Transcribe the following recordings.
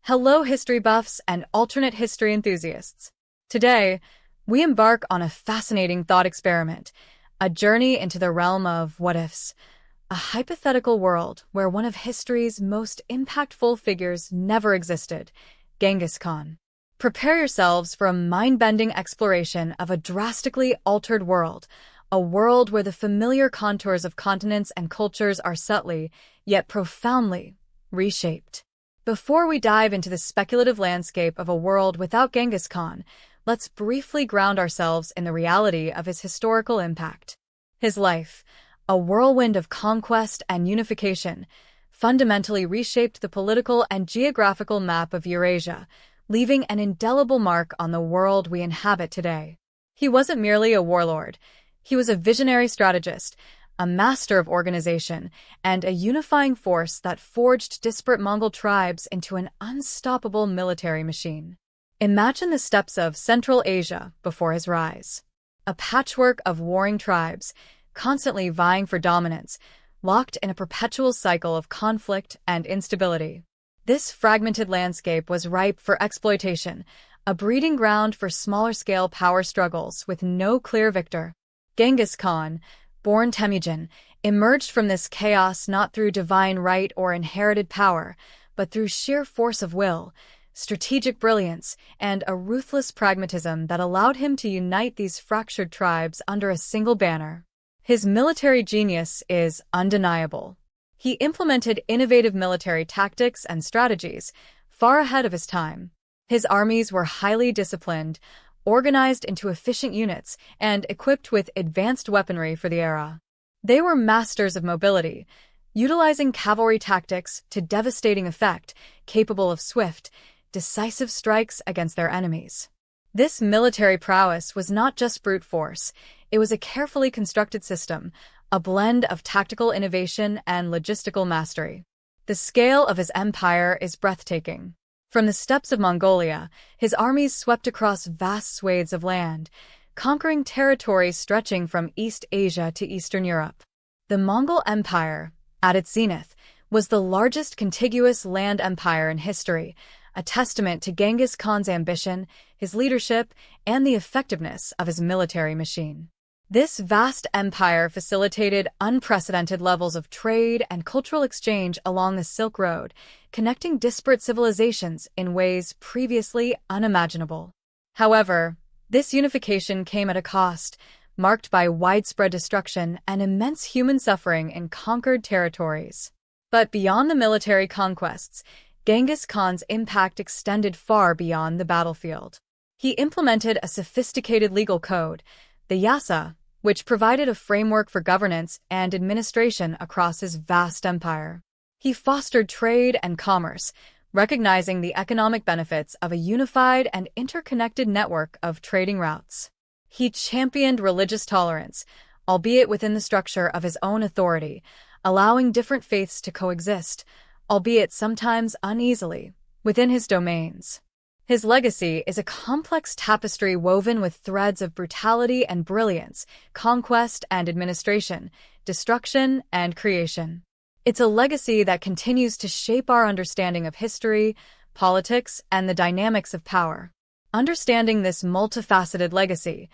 Hello, history buffs and alternate history enthusiasts. Today, we embark on a fascinating thought experiment, a journey into the realm of what-ifs, a hypothetical world where one of history's most impactful figures never existed, Genghis Khan. Prepare yourselves for a mind-bending exploration of a drastically altered world, a world where the familiar contours of continents and cultures are subtly, yet profoundly, reshaped. Before we dive into the speculative landscape of a world without Genghis Khan, let's briefly ground ourselves in the reality of his historical impact. His life, a whirlwind of conquest and unification, fundamentally reshaped the political and geographical map of Eurasia, leaving an indelible mark on the world we inhabit today. He wasn't merely a warlord. He was a visionary strategist, a master of organization, and a unifying force that forged disparate Mongol tribes into an unstoppable military machine. Imagine the steppes of Central Asia before his rise. A patchwork of warring tribes, constantly vying for dominance, locked in a perpetual cycle of conflict and instability. This fragmented landscape was ripe for exploitation, a breeding ground for smaller-scale power struggles with no clear victor. Genghis Khan, born Temujin, emerged from this chaos not through divine right or inherited power, but through sheer force of will, strategic brilliance, and a ruthless pragmatism that allowed him to unite these fractured tribes under a single banner. His military genius is undeniable. He implemented innovative military tactics and strategies, far ahead of his time. His armies were highly disciplined, organized into efficient units, and equipped with advanced weaponry for the era. They were masters of mobility, utilizing cavalry tactics to devastating effect, capable of swift, decisive strikes against their enemies. This military prowess was not just brute force, it was a carefully constructed system, a blend of tactical innovation and logistical mastery. The scale of his empire is breathtaking. From the steppes of Mongolia, his armies swept across vast swathes of land, conquering territories stretching from East Asia to Eastern Europe. The Mongol Empire, at its zenith, was the largest contiguous land empire in history, a testament to Genghis Khan's ambition, his leadership, and the effectiveness of his military machine. This vast empire facilitated unprecedented levels of trade and cultural exchange along the Silk Road, connecting disparate civilizations in ways previously unimaginable. However, this unification came at a cost, marked by widespread destruction and immense human suffering in conquered territories. But beyond the military conquests, Genghis Khan's impact extended far beyond the battlefield. He implemented a sophisticated legal code, the Yasa, which provided a framework for governance and administration across his vast empire. He fostered trade and commerce, recognizing the economic benefits of a unified and interconnected network of trading routes. He championed religious tolerance, albeit within the structure of his own authority, allowing different faiths to coexist, albeit sometimes uneasily, within his domains. His legacy is a complex tapestry woven with threads of brutality and brilliance, conquest and administration, destruction and creation. It's a legacy that continues to shape our understanding of history, politics, and the dynamics of power. Understanding this multifaceted legacy,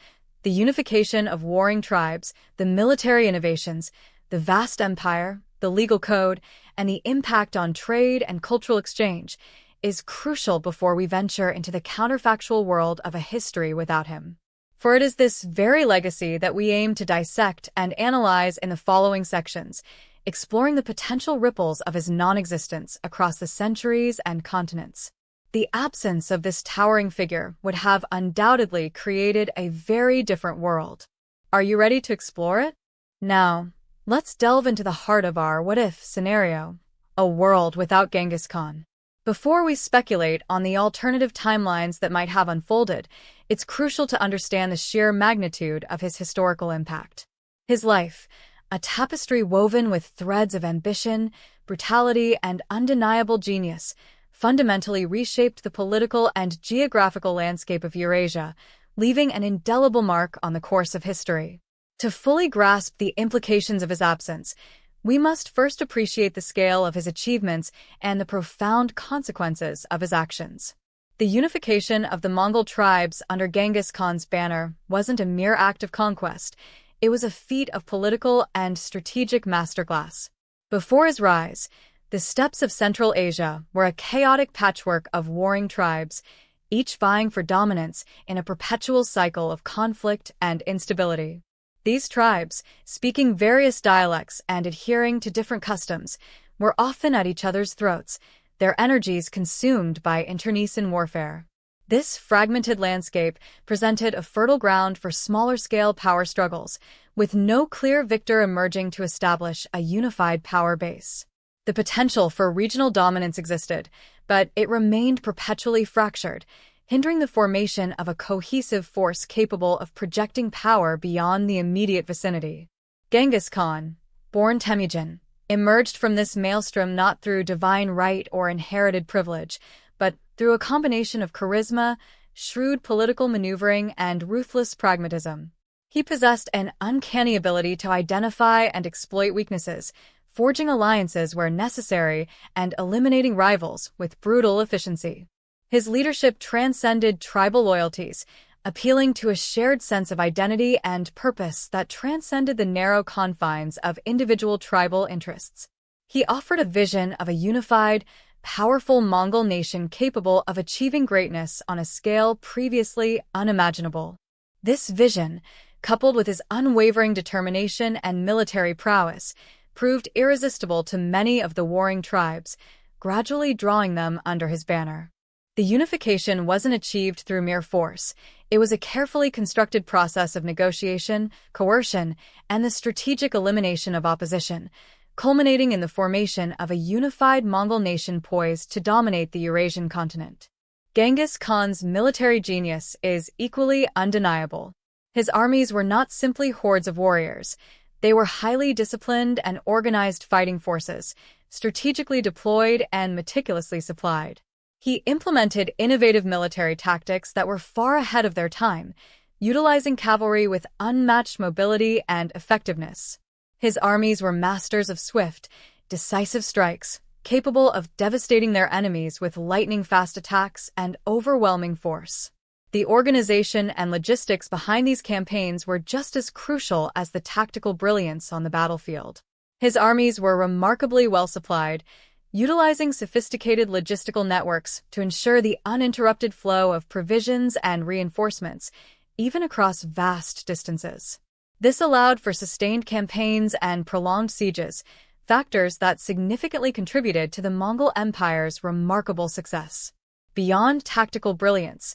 the unification of warring tribes, the military innovations, the vast empire, the legal code, and the impact on trade and cultural exchange, is crucial before we venture into the counterfactual world of a history without him. For it is this very legacy that we aim to dissect and analyze in the following sections, exploring the potential ripples of his non-existence across the centuries and continents. The absence of this towering figure would have undoubtedly created a very different world. Are you ready to explore it? Now, let's delve into the heart of our what-if scenario, a world without Genghis Khan. Before we speculate on the alternative timelines that might have unfolded, it's crucial to understand the sheer magnitude of his historical impact. His life, a tapestry woven with threads of ambition, brutality, and undeniable genius, fundamentally reshaped the political and geographical landscape of Eurasia, leaving an indelible mark on the course of history. To fully grasp the implications of his absence, we must first appreciate the scale of his achievements and the profound consequences of his actions. The unification of the Mongol tribes under Genghis Khan's banner wasn't a mere act of conquest. It was a feat of political and strategic masterclass. Before his rise, the steppes of Central Asia were a chaotic patchwork of warring tribes, each vying for dominance in a perpetual cycle of conflict and instability. These tribes, speaking various dialects and adhering to different customs, were often at each other's throats, their energies consumed by internecine warfare. This fragmented landscape presented a fertile ground for smaller-scale power struggles, with no clear victor emerging to establish a unified power base. The potential for regional dominance existed, but it remained perpetually fractured, hindering the formation of a cohesive force capable of projecting power beyond the immediate vicinity. Genghis Khan, born Temujin, emerged from this maelstrom not through divine right or inherited privilege, but through a combination of charisma, shrewd political maneuvering, and ruthless pragmatism. He possessed an uncanny ability to identify and exploit weaknesses, forging alliances where necessary and eliminating rivals with brutal efficiency. His leadership transcended tribal loyalties, appealing to a shared sense of identity and purpose that transcended the narrow confines of individual tribal interests. He offered a vision of a unified, powerful Mongol nation capable of achieving greatness on a scale previously unimaginable. This vision, coupled with his unwavering determination and military prowess, proved irresistible to many of the warring tribes, gradually drawing them under his banner. The unification wasn't achieved through mere force. It was a carefully constructed process of negotiation, coercion, and the strategic elimination of opposition, culminating in the formation of a unified Mongol nation poised to dominate the Eurasian continent. Genghis Khan's military genius is equally undeniable. His armies were not simply hordes of warriors. They were highly disciplined and organized fighting forces, strategically deployed and meticulously supplied. He implemented innovative military tactics that were far ahead of their time, utilizing cavalry with unmatched mobility and effectiveness. His armies were masters of swift, decisive strikes, capable of devastating their enemies with lightning-fast attacks and overwhelming force. The organization and logistics behind these campaigns were just as crucial as the tactical brilliance on the battlefield. His armies were remarkably well supplied, utilizing sophisticated logistical networks to ensure the uninterrupted flow of provisions and reinforcements, even across vast distances. This allowed for sustained campaigns and prolonged sieges, factors that significantly contributed to the Mongol Empire's remarkable success. Beyond tactical brilliance,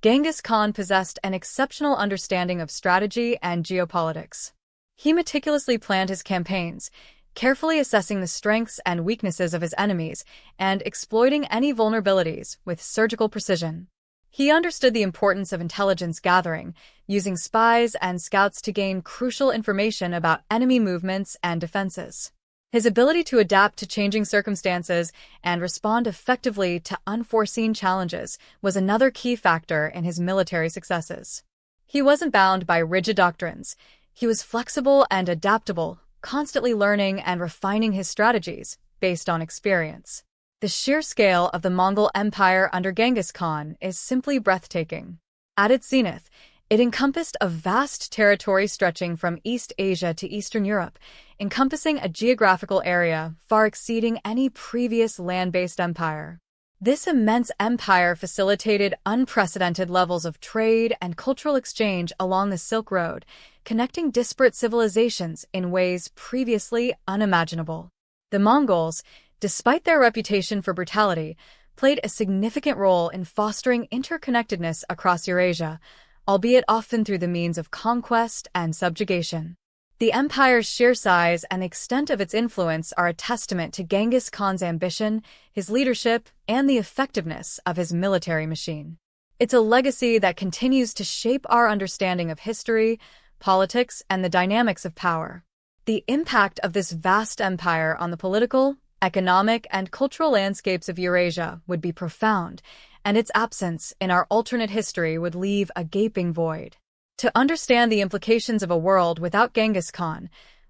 Genghis Khan possessed an exceptional understanding of strategy and geopolitics. He meticulously planned his campaigns, carefully assessing the strengths and weaknesses of his enemies and exploiting any vulnerabilities with surgical precision. He understood the importance of intelligence gathering, using spies and scouts to gain crucial information about enemy movements and defenses. His ability to adapt to changing circumstances and respond effectively to unforeseen challenges was another key factor in his military successes. He wasn't bound by rigid doctrines. He was flexible and adaptable, constantly learning and refining his strategies based on experience. The sheer scale of the Mongol Empire under Genghis Khan is simply breathtaking. At its zenith, it encompassed a vast territory stretching from East Asia to Eastern Europe, encompassing a geographical area far exceeding any previous land-based empire. This immense empire facilitated unprecedented levels of trade and cultural exchange along the Silk Road, connecting disparate civilizations in ways previously unimaginable. The Mongols, despite their reputation for brutality, played a significant role in fostering interconnectedness across Eurasia, albeit often through the means of conquest and subjugation. The empire's sheer size and the extent of its influence are a testament to Genghis Khan's ambition, his leadership, and the effectiveness of his military machine. It's a legacy that continues to shape our understanding of history, politics, and the dynamics of power. The impact of this vast empire on the political, economic, and cultural landscapes of Eurasia would be profound, and its absence in our alternate history would leave a gaping void. To understand the implications of a world without Genghis Khan,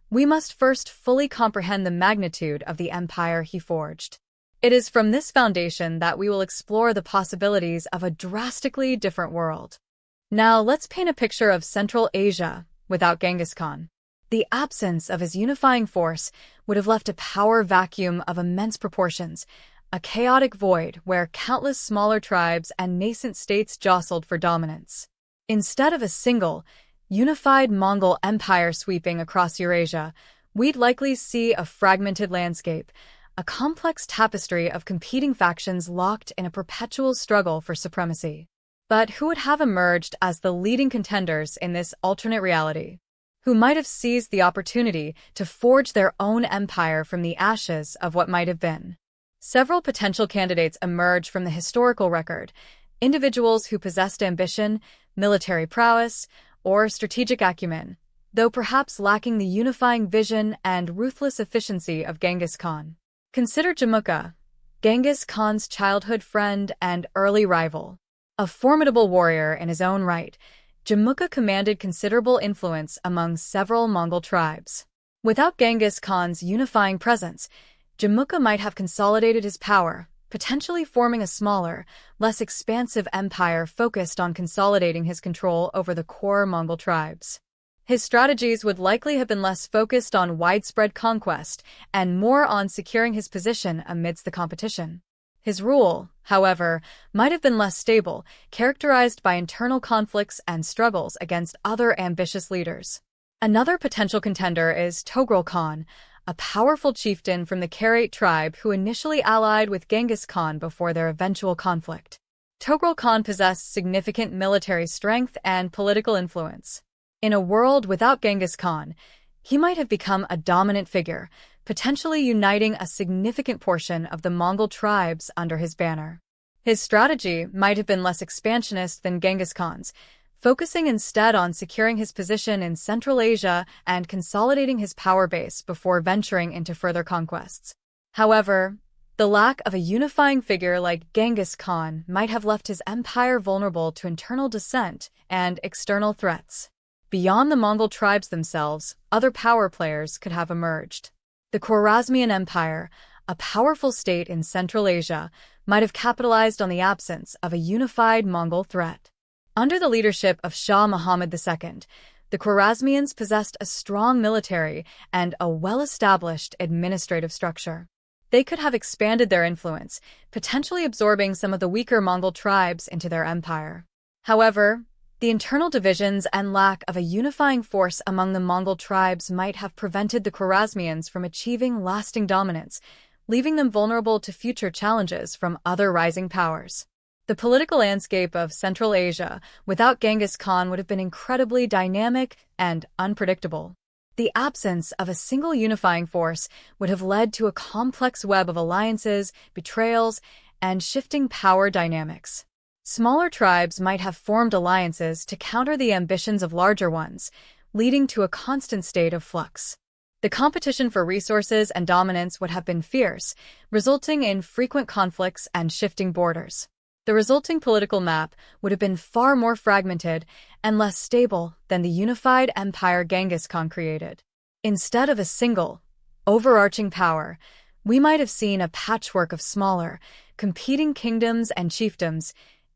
we must first fully comprehend the magnitude of the empire he forged. It is from this foundation that we will explore the possibilities of a drastically different world. Now, let's paint a picture of Central Asia without Genghis Khan. The absence of his unifying force would have left a power vacuum of immense proportions, a chaotic void where countless smaller tribes and nascent states jostled for dominance. Instead of a single, unified Mongol Empire sweeping across Eurasia, we'd likely see a fragmented landscape, a complex tapestry of competing factions locked in a perpetual struggle for supremacy. But who would have emerged as the leading contenders in this alternate reality? Who might have seized the opportunity to forge their own empire from the ashes of what might have been? Several potential candidates emerge from the historical record, individuals who possessed ambition, military prowess, or strategic acumen, though perhaps lacking the unifying vision and ruthless efficiency of Genghis Khan. Consider Jamukha, Genghis Khan's childhood friend and early rival. A formidable warrior in his own right, Jamukha commanded considerable influence among several Mongol tribes. Without Genghis Khan's unifying presence, Jamukha might have consolidated his power, potentially forming a smaller, less expansive empire focused on consolidating his control over the core Mongol tribes. His strategies would likely have been less focused on widespread conquest and more on securing his position amidst the competition. His rule, however, might have been less stable, characterized by internal conflicts and struggles against other ambitious leaders. Another potential contender is Togrul Khan, a powerful chieftain from the Karait tribe who initially allied with Genghis Khan before their eventual conflict. Togrul Khan possessed significant military strength and political influence. In a world without Genghis Khan, he might have become a dominant figure, potentially uniting a significant portion of the Mongol tribes under his banner. His strategy might have been less expansionist than Genghis Khan's, focusing instead on securing his position in Central Asia and consolidating his power base before venturing into further conquests. However, the lack of a unifying figure like Genghis Khan might have left his empire vulnerable to internal dissent and external threats. Beyond the Mongol tribes themselves, other power players could have emerged. The Khwarezmian Empire, a powerful state in Central Asia, might have capitalized on the absence of a unified Mongol threat. Under the leadership of Shah Muhammad II, the Khwarezmians possessed a strong military and a well-established administrative structure. They could have expanded their influence, potentially absorbing some of the weaker Mongol tribes into their empire. However, the internal divisions and lack of a unifying force among the Mongol tribes might have prevented the Khwarezmians from achieving lasting dominance, leaving them vulnerable to future challenges from other rising powers. The political landscape of Central Asia without Genghis Khan would have been incredibly dynamic and unpredictable. The absence of a single unifying force would have led to a complex web of alliances, betrayals, and shifting power dynamics. Smaller tribes might have formed alliances to counter the ambitions of larger ones, leading to a constant state of flux. The competition for resources and dominance would have been fierce, resulting in frequent conflicts and shifting borders. The resulting political map would have been far more fragmented and less stable than the unified empire Genghis Khan created. Instead of a single, overarching power, we might have seen a patchwork of smaller, competing kingdoms and chiefdoms,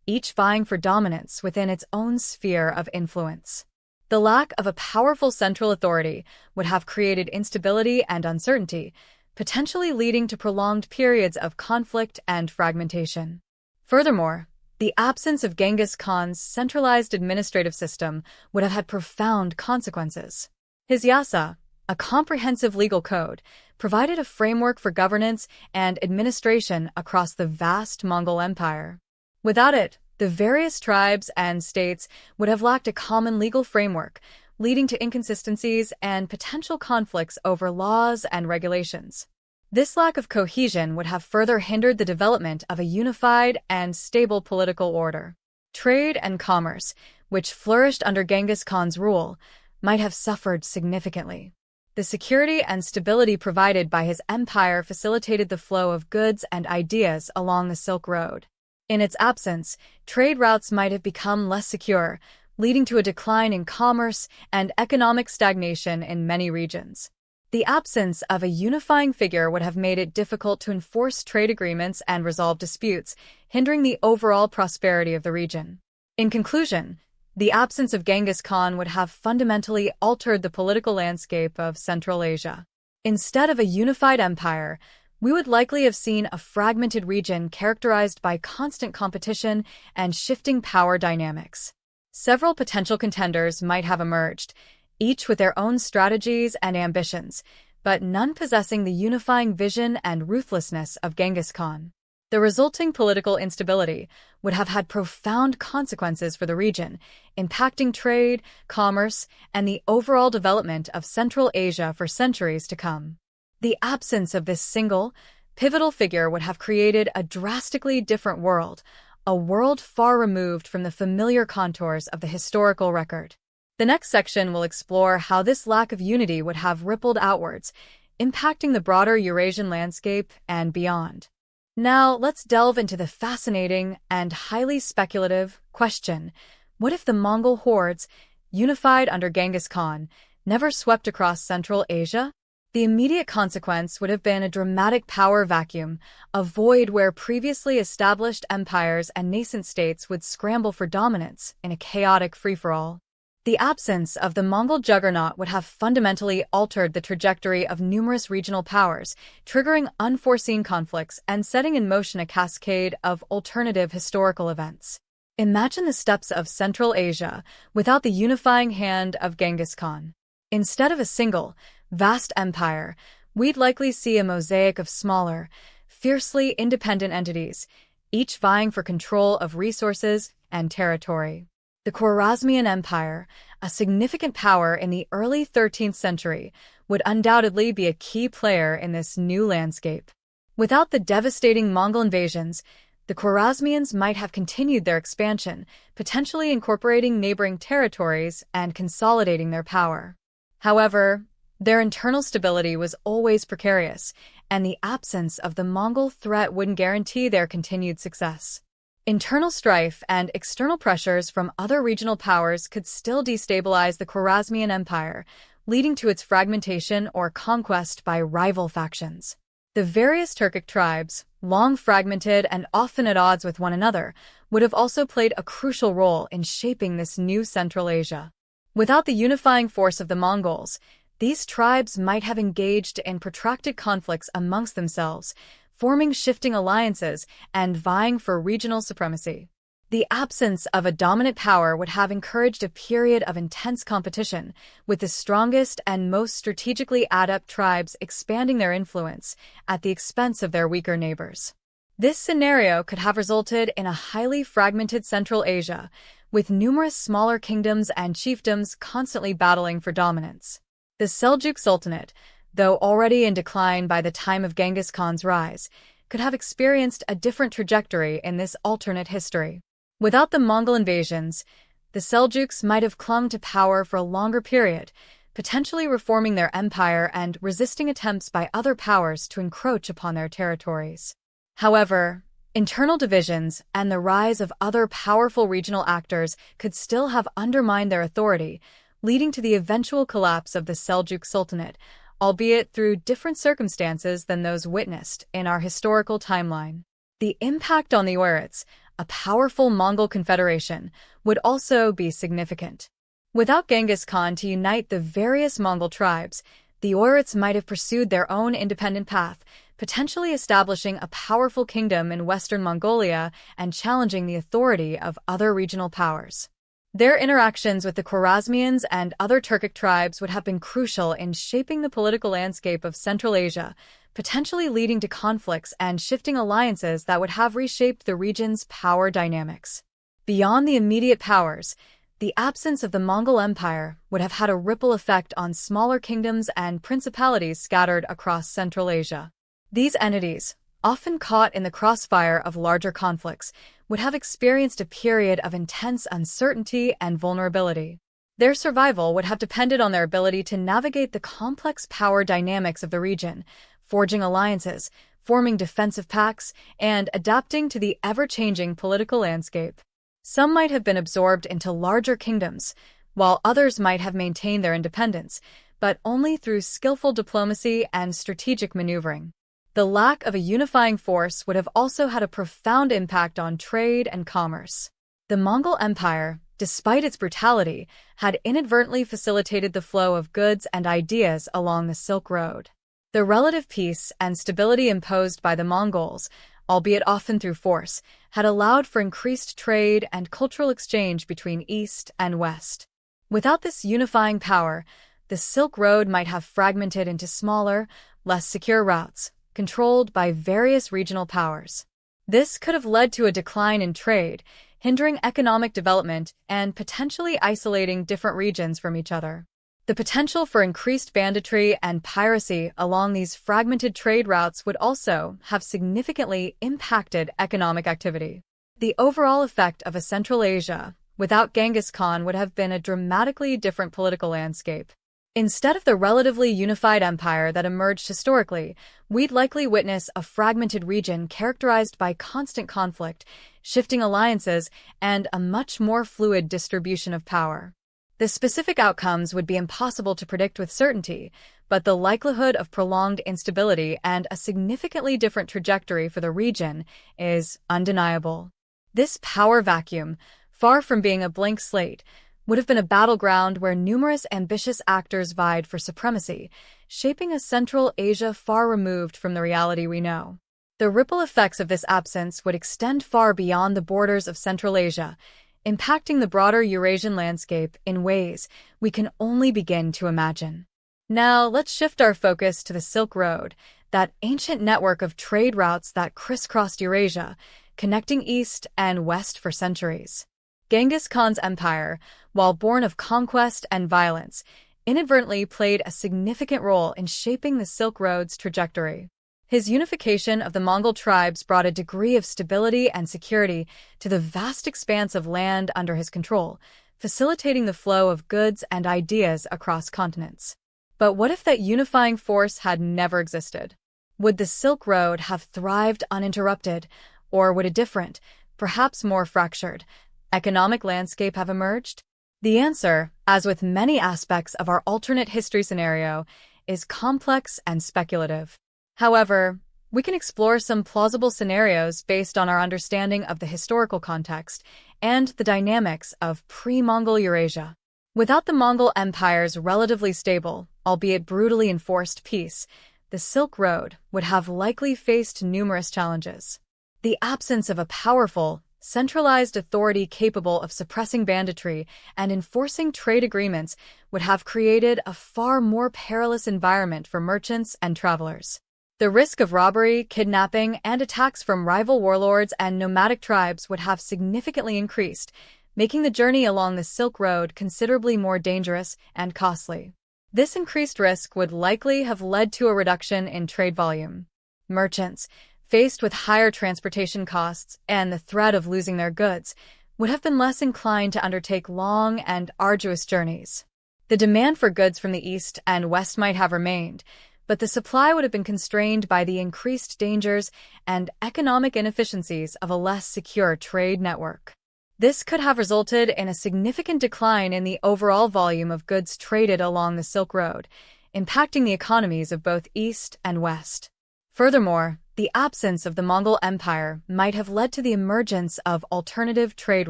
each vying for dominance within its own sphere of influence. The lack of a powerful central authority would have created instability and uncertainty, potentially leading to prolonged periods of conflict and fragmentation. Furthermore, the absence of Genghis Khan's centralized administrative system would have had profound consequences. His yasa, a comprehensive legal code, provided a framework for governance and administration across the vast Mongol Empire. Without it, the various tribes and states would have lacked a common legal framework, leading to inconsistencies and potential conflicts over laws and regulations. This lack of cohesion would have further hindered the development of a unified and stable political order. Trade and commerce, which flourished under Genghis Khan's rule, might have suffered significantly. The security and stability provided by his empire facilitated the flow of goods and ideas along the Silk Road. In its absence, trade routes might have become less secure, leading to a decline in commerce and economic stagnation in many regions. The absence of a unifying figure would have made it difficult to enforce trade agreements and resolve disputes, hindering the overall prosperity of the region. In conclusion, the absence of Genghis Khan would have fundamentally altered the political landscape of Central Asia. Instead of a unified empire, we would likely have seen a fragmented region characterized by constant competition and shifting power dynamics. Several potential contenders might have emerged, each with their own strategies and ambitions, but none possessing the unifying vision and ruthlessness of Genghis Khan. The resulting political instability would have had profound consequences for the region, impacting trade, commerce, and the overall development of Central Asia for centuries to come. The absence of this single, pivotal figure would have created a drastically different world, a world far removed from the familiar contours of the historical record. The next section will explore how this lack of unity would have rippled outwards, impacting the broader Eurasian landscape and beyond. Now, let's delve into the fascinating and highly speculative question: what if the Mongol hordes, unified under Genghis Khan, never swept across Central Asia? The immediate consequence would have been a dramatic power vacuum, a void where previously established empires and nascent states would scramble for dominance in a chaotic free-for-all. The absence of the Mongol juggernaut would have fundamentally altered the trajectory of numerous regional powers, triggering unforeseen conflicts and setting in motion a cascade of alternative historical events. Imagine the steppes of Central Asia without the unifying hand of Genghis Khan. Instead of a single, vast empire, we'd likely see a mosaic of smaller, fiercely independent entities, each vying for control of resources and territory. The Khwarezmian Empire, a significant power in the early 13th century, would undoubtedly be a key player in this new landscape. Without the devastating Mongol invasions, the Khwarezmians might have continued their expansion, potentially incorporating neighboring territories and consolidating their power. However, their internal stability was always precarious, and the absence of the Mongol threat wouldn't guarantee their continued success. Internal strife and external pressures from other regional powers could still destabilize the Khwarezmian Empire, leading to its fragmentation or conquest by rival factions. The various Turkic tribes, long fragmented and often at odds with one another, would have also played a crucial role in shaping this new Central Asia. Without the unifying force of the Mongols, these tribes might have engaged in protracted conflicts amongst themselves, forming shifting alliances and vying for regional supremacy. The absence of a dominant power would have encouraged a period of intense competition, with the strongest and most strategically adept tribes expanding their influence at the expense of their weaker neighbors. This scenario could have resulted in a highly fragmented Central Asia, with numerous smaller kingdoms and chiefdoms constantly battling for dominance. The Seljuk Sultanate, though already in decline by the time of Genghis Khan's rise, could have experienced a different trajectory in this alternate history. Without the Mongol invasions, the Seljuks might have clung to power for a longer period, potentially reforming their empire and resisting attempts by other powers to encroach upon their territories. However, internal divisions and the rise of other powerful regional actors could still have undermined their authority, leading to the eventual collapse of the Seljuk Sultanate, albeit through different circumstances than those witnessed in our historical timeline. The impact on the Oirats, a powerful Mongol confederation, would also be significant. Without Genghis Khan to unite the various Mongol tribes, the Oirats might have pursued their own independent path, potentially establishing a powerful kingdom in Western Mongolia and challenging the authority of other regional powers. Their interactions with the Khwarezmians and other Turkic tribes would have been crucial in shaping the political landscape of Central Asia, potentially leading to conflicts and shifting alliances that would have reshaped the region's power dynamics. Beyond the immediate powers, the absence of the Mongol Empire would have had a ripple effect on smaller kingdoms and principalities scattered across Central Asia. These entities, often caught in the crossfire of larger conflicts, would have experienced a period of intense uncertainty and vulnerability. Their survival would have depended on their ability to navigate the complex power dynamics of the region, forging alliances, forming defensive pacts, and adapting to the ever-changing political landscape. Some might have been absorbed into larger kingdoms, while others might have maintained their independence, but only through skillful diplomacy and strategic maneuvering. The lack of a unifying force would have also had a profound impact on trade and commerce. The Mongol Empire, despite its brutality, had inadvertently facilitated the flow of goods and ideas along the Silk Road. The relative peace and stability imposed by the Mongols, albeit often through force, had allowed for increased trade and cultural exchange between East and West. Without this unifying power, the Silk Road might have fragmented into smaller, less secure routes, controlled by various regional powers. This could have led to a decline in trade, hindering economic development and potentially isolating different regions from each other. The potential for increased banditry and piracy along these fragmented trade routes would also have significantly impacted economic activity. The overall effect of a Central Asia without Genghis Khan would have been a dramatically different political landscape. Instead of the relatively unified empire that emerged historically, we'd likely witness a fragmented region characterized by constant conflict, shifting alliances, and a much more fluid distribution of power. The specific outcomes would be impossible to predict with certainty, but the likelihood of prolonged instability and a significantly different trajectory for the region is undeniable. This power vacuum, far from being a blank slate, would have been a battleground where numerous ambitious actors vied for supremacy, shaping a Central Asia far removed from the reality we know. The ripple effects of this absence would extend far beyond the borders of Central Asia, impacting the broader Eurasian landscape in ways we can only begin to imagine. Now, let's shift our focus to the Silk Road, that ancient network of trade routes that crisscrossed Eurasia, connecting East and West for centuries. Genghis Khan's empire, while born of conquest and violence, inadvertently played a significant role in shaping the Silk Road's trajectory. His unification of the Mongol tribes brought a degree of stability and security to the vast expanse of land under his control, facilitating the flow of goods and ideas across continents. But what if that unifying force had never existed? Would the Silk Road have thrived uninterrupted, or would a different, perhaps more fractured, economic landscape have emerged? The answer, as with many aspects of our alternate history scenario, is complex and speculative. However, we can explore some plausible scenarios based on our understanding of the historical context and the dynamics of pre-Mongol Eurasia. Without the Mongol Empire's relatively stable, albeit brutally enforced peace, the Silk Road would have likely faced numerous challenges. The absence of a powerful, centralized authority capable of suppressing banditry and enforcing trade agreements would have created a far more perilous environment for merchants and travelers. The risk of robbery, kidnapping, and attacks from rival warlords and nomadic tribes would have significantly increased, making the journey along the Silk Road considerably more dangerous and costly. This increased risk would likely have led to a reduction in trade volume. Merchants, faced with higher transportation costs and the threat of losing their goods, would have been less inclined to undertake long and arduous journeys. The demand for goods from the East and West might have remained, but the supply would have been constrained by the increased dangers and economic inefficiencies of a less secure trade network. This could have resulted in a significant decline in the overall volume of goods traded along the Silk Road, impacting the economies of both East and West. Furthermore, the absence of the Mongol Empire might have led to the emergence of alternative trade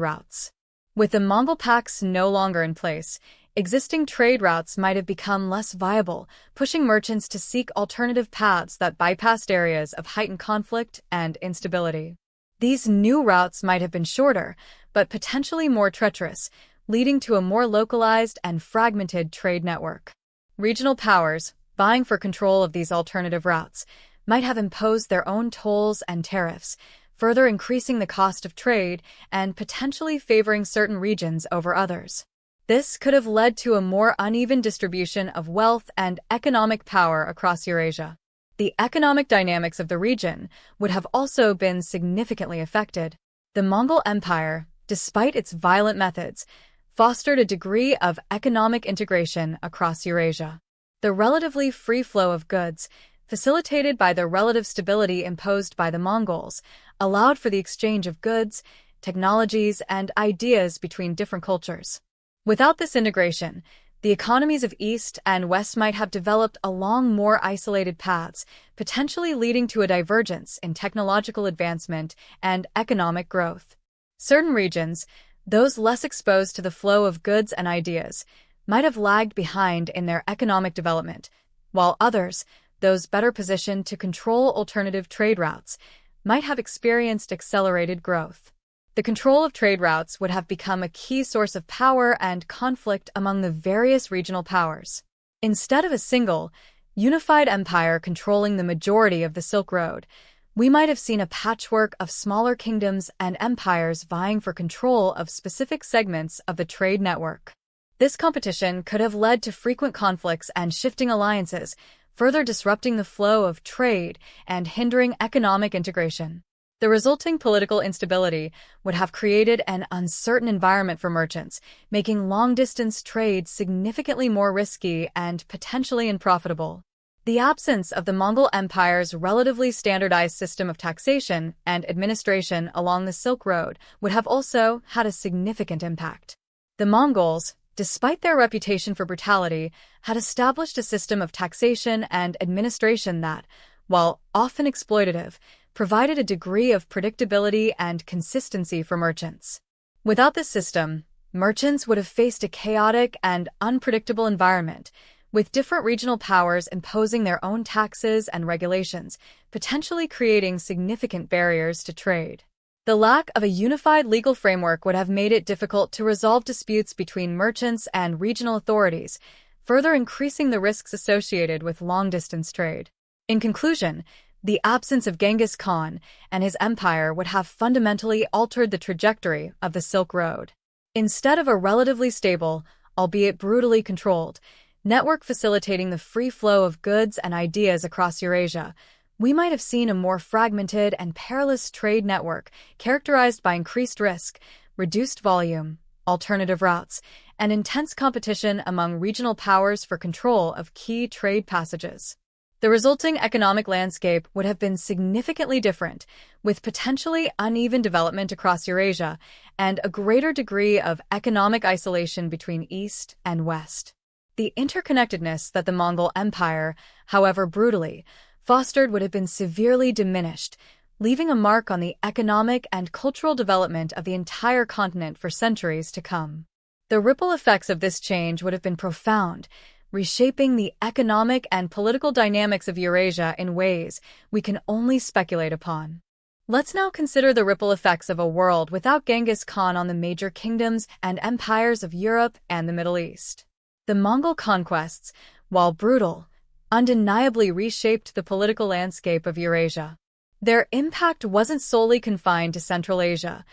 routes. With the Mongol Pax no longer in place, existing trade routes might have become less viable, pushing merchants to seek alternative paths that bypassed areas of heightened conflict and instability. These new routes might have been shorter, but potentially more treacherous, leading to a more localized and fragmented trade network. Regional powers, vying for control of these alternative routes, might have imposed their own tolls and tariffs, further increasing the cost of trade and potentially favoring certain regions over others. This could have led to a more uneven distribution of wealth and economic power across Eurasia. The economic dynamics of the region would have also been significantly affected. The Mongol Empire, despite its violent methods, fostered a degree of economic integration across Eurasia. The relatively free flow of goods, facilitated by the relative stability imposed by the Mongols, allowed for the exchange of goods, technologies, and ideas between different cultures. Without this integration, The economies of East and West might have developed along more isolated paths, potentially leading to a divergence in technological advancement and economic growth. Certain regions, those less exposed to the flow of goods and ideas, might have lagged behind in their economic development, while others, those better positioned to control alternative trade routes, might have experienced accelerated growth. The control of trade routes would have become a key source of power and conflict among the various regional powers. Instead of a single, unified empire controlling the majority of the Silk Road, we might have seen a patchwork of smaller kingdoms and empires vying for control of specific segments of the trade network. This competition could have led to frequent conflicts and shifting alliances, further disrupting the flow of trade and hindering economic integration. The resulting political instability would have created an uncertain environment for merchants, making long-distance trade significantly more risky and potentially unprofitable. The absence of the Mongol Empire's relatively standardized system of taxation and administration along the Silk Road would have also had a significant impact. The Mongols, despite their reputation for brutality, had established a system of taxation and administration that, while often exploitative, provided a degree of predictability and consistency for merchants. Without this system, merchants would have faced a chaotic and unpredictable environment, with different regional powers imposing their own taxes and regulations, potentially creating significant barriers to trade. The lack of a unified legal framework would have made it difficult to resolve disputes between merchants and regional authorities, further increasing the risks associated with long-distance trade. In conclusion, the absence of Genghis Khan and his empire would have fundamentally altered the trajectory of the Silk Road. Instead of a relatively stable, albeit brutally controlled, network facilitating the free flow of goods and ideas across Eurasia, we might have seen a more fragmented and perilous trade network characterized by increased risk, reduced volume, alternative routes, and intense competition among regional powers for control of key trade passages. The resulting economic landscape would have been significantly different, with potentially uneven development across Eurasia and a greater degree of economic isolation between East and West. The interconnectedness that the Mongol Empire, however brutally, fostered would have been severely diminished, leaving a mark on the economic and cultural development of the entire continent for centuries to come. The ripple effects of this change would have been profound, reshaping the economic and political dynamics of Eurasia in ways we can only speculate upon. Let's now consider the ripple effects of a world without Genghis Khan on the major kingdoms and empires of Europe and the Middle East. The Mongol conquests, while brutal, undeniably reshaped the political landscape of Eurasia. Their impact wasn't solely confined to Central Asia.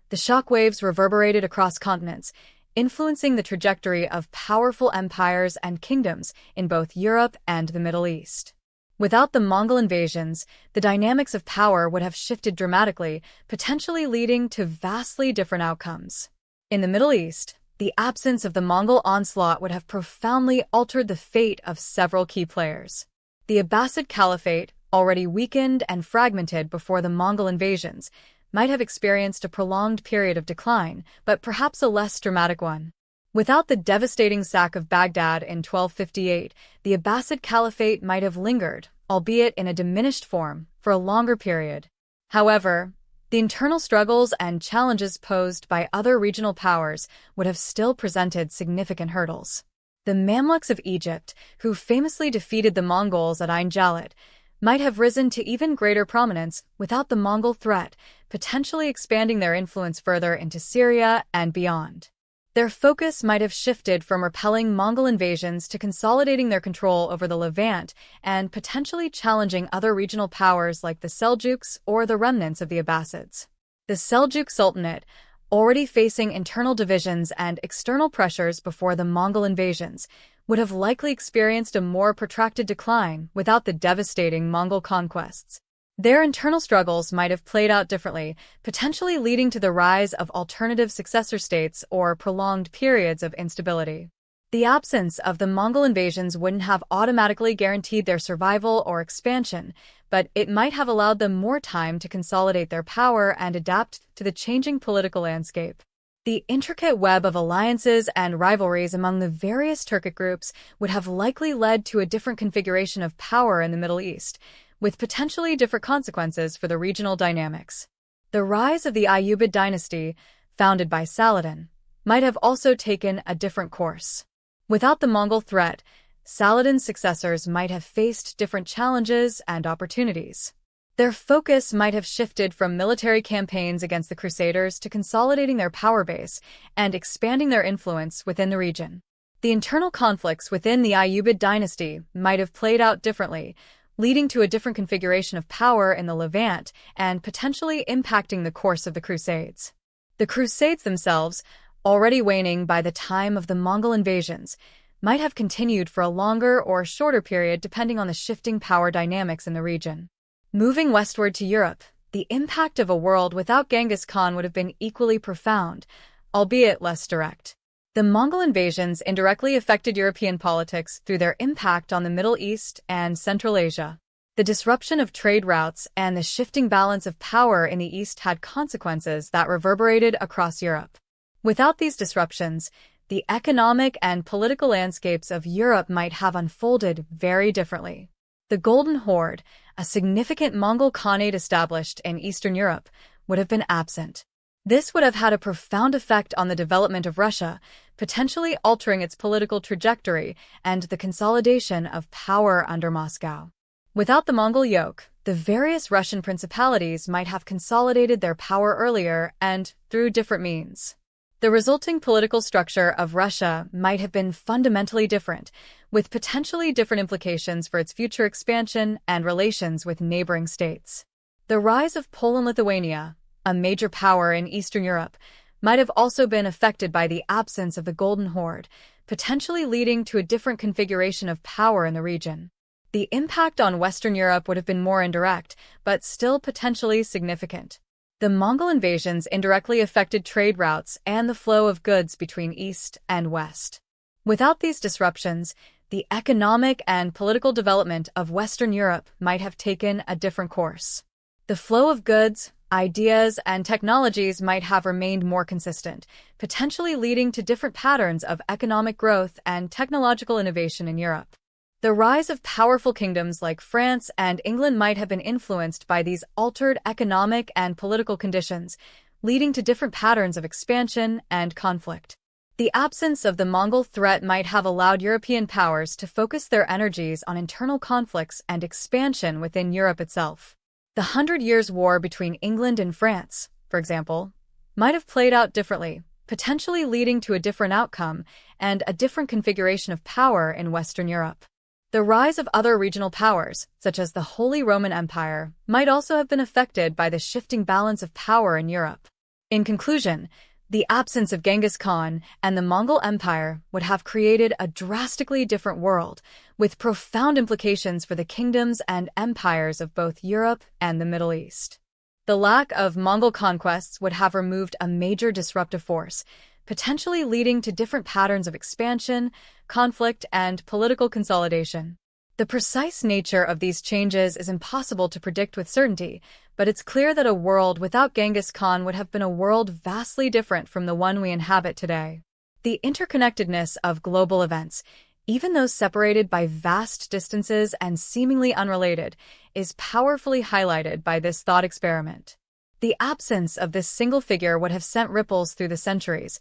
The shockwaves reverberated across continents, influencing the trajectory of powerful empires and kingdoms in both Europe and the Middle East. Without the Mongol invasions, the dynamics of power would have shifted dramatically, potentially leading to vastly different outcomes. In the Middle East, the absence of the Mongol onslaught would have profoundly altered the fate of several key players. The Abbasid Caliphate, already weakened and fragmented before the Mongol invasions, might have experienced a prolonged period of decline, but perhaps a less dramatic one. Without the devastating sack of Baghdad in 1258, the Abbasid Caliphate might have lingered, albeit in a diminished form, for a longer period. However, the internal struggles and challenges posed by other regional powers would have still presented significant hurdles. The Mamluks of Egypt, who famously defeated the Mongols at Ain Jalut, might have risen to even greater prominence without the Mongol threat, potentially expanding their influence further into Syria and beyond. Their focus might have shifted from repelling Mongol invasions to consolidating their control over the Levant and potentially challenging other regional powers like the Seljuks or the remnants of the Abbasids. The Seljuk Sultanate, already facing internal divisions and external pressures before the Mongol invasions, would have likely experienced a more protracted decline without the devastating Mongol conquests. Their internal struggles might have played out differently, potentially leading to the rise of alternative successor states or prolonged periods of instability. The absence of the Mongol invasions wouldn't have automatically guaranteed their survival or expansion, but it might have allowed them more time to consolidate their power and adapt to the changing political landscape. The intricate web of alliances and rivalries among the various Turkic groups would have likely led to a different configuration of power in the Middle East, with potentially different consequences for the regional dynamics. The rise of the Ayyubid dynasty, founded by Saladin, might have also taken a different course. Without the Mongol threat, Saladin's successors might have faced different challenges and opportunities. Their focus might have shifted from military campaigns against the Crusaders to consolidating their power base and expanding their influence within the region. The internal conflicts within the Ayyubid dynasty might have played out differently, leading to a different configuration of power in the Levant and potentially impacting the course of the Crusades. The Crusades themselves, already waning by the time of the Mongol invasions, might have continued for a longer or shorter period depending on the shifting power dynamics in the region. Moving westward to Europe, the impact of a world without Genghis Khan would have been equally profound, albeit less direct. The Mongol invasions indirectly affected European politics through their impact on the Middle East and Central Asia. The disruption of trade routes and the shifting balance of power in the East had consequences that reverberated across Europe. Without these disruptions, the economic and political landscapes of Europe might have unfolded very differently. The Golden Horde, a significant Mongol Khanate established in Eastern Europe, would have been absent. This would have had a profound effect on the development of Russia, potentially altering its political trajectory and the consolidation of power under Moscow. Without the Mongol yoke, the various Russian principalities might have consolidated their power earlier and through different means. The resulting political structure of Russia might have been fundamentally different, with potentially different implications for its future expansion and relations with neighboring states. The rise of Poland-Lithuania, a major power in Eastern Europe, might have also been affected by the absence of the Golden Horde, potentially leading to a different configuration of power in the region. The impact on Western Europe would have been more indirect, but still potentially significant. The Mongol invasions indirectly affected trade routes and the flow of goods between East and West. Without these disruptions, the economic and political development of Western Europe might have taken a different course. The flow of goods, ideas, and technologies might have remained more consistent, potentially leading to different patterns of economic growth and technological innovation in Europe. The rise of powerful kingdoms like France and England might have been influenced by these altered economic and political conditions, leading to different patterns of expansion and conflict. The absence of the Mongol threat might have allowed European powers to focus their energies on internal conflicts and expansion within Europe itself. The Hundred Years' War between England and France, for example, might have played out differently, potentially leading to a different outcome and a different configuration of power in Western Europe. The rise of other regional powers, such as the Holy Roman Empire, might also have been affected by the shifting balance of power in Europe. In conclusion, the absence of Genghis Khan and the Mongol Empire would have created a drastically different world, with profound implications for the kingdoms and empires of both Europe and the Middle East. The lack of Mongol conquests would have removed a major disruptive force, potentially leading to different patterns of expansion, conflict, and political consolidation. The precise nature of these changes is impossible to predict with certainty, but it's clear that a world without Genghis Khan would have been a world vastly different from the one we inhabit today. The interconnectedness of global events, even though separated by vast distances and seemingly unrelated, is powerfully highlighted by this thought experiment. The absence of this single figure would have sent ripples through the centuries,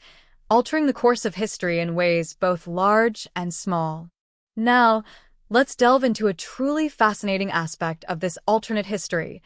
altering the course of history in ways both large and small. Now, let's delve into a truly fascinating aspect of this alternate history: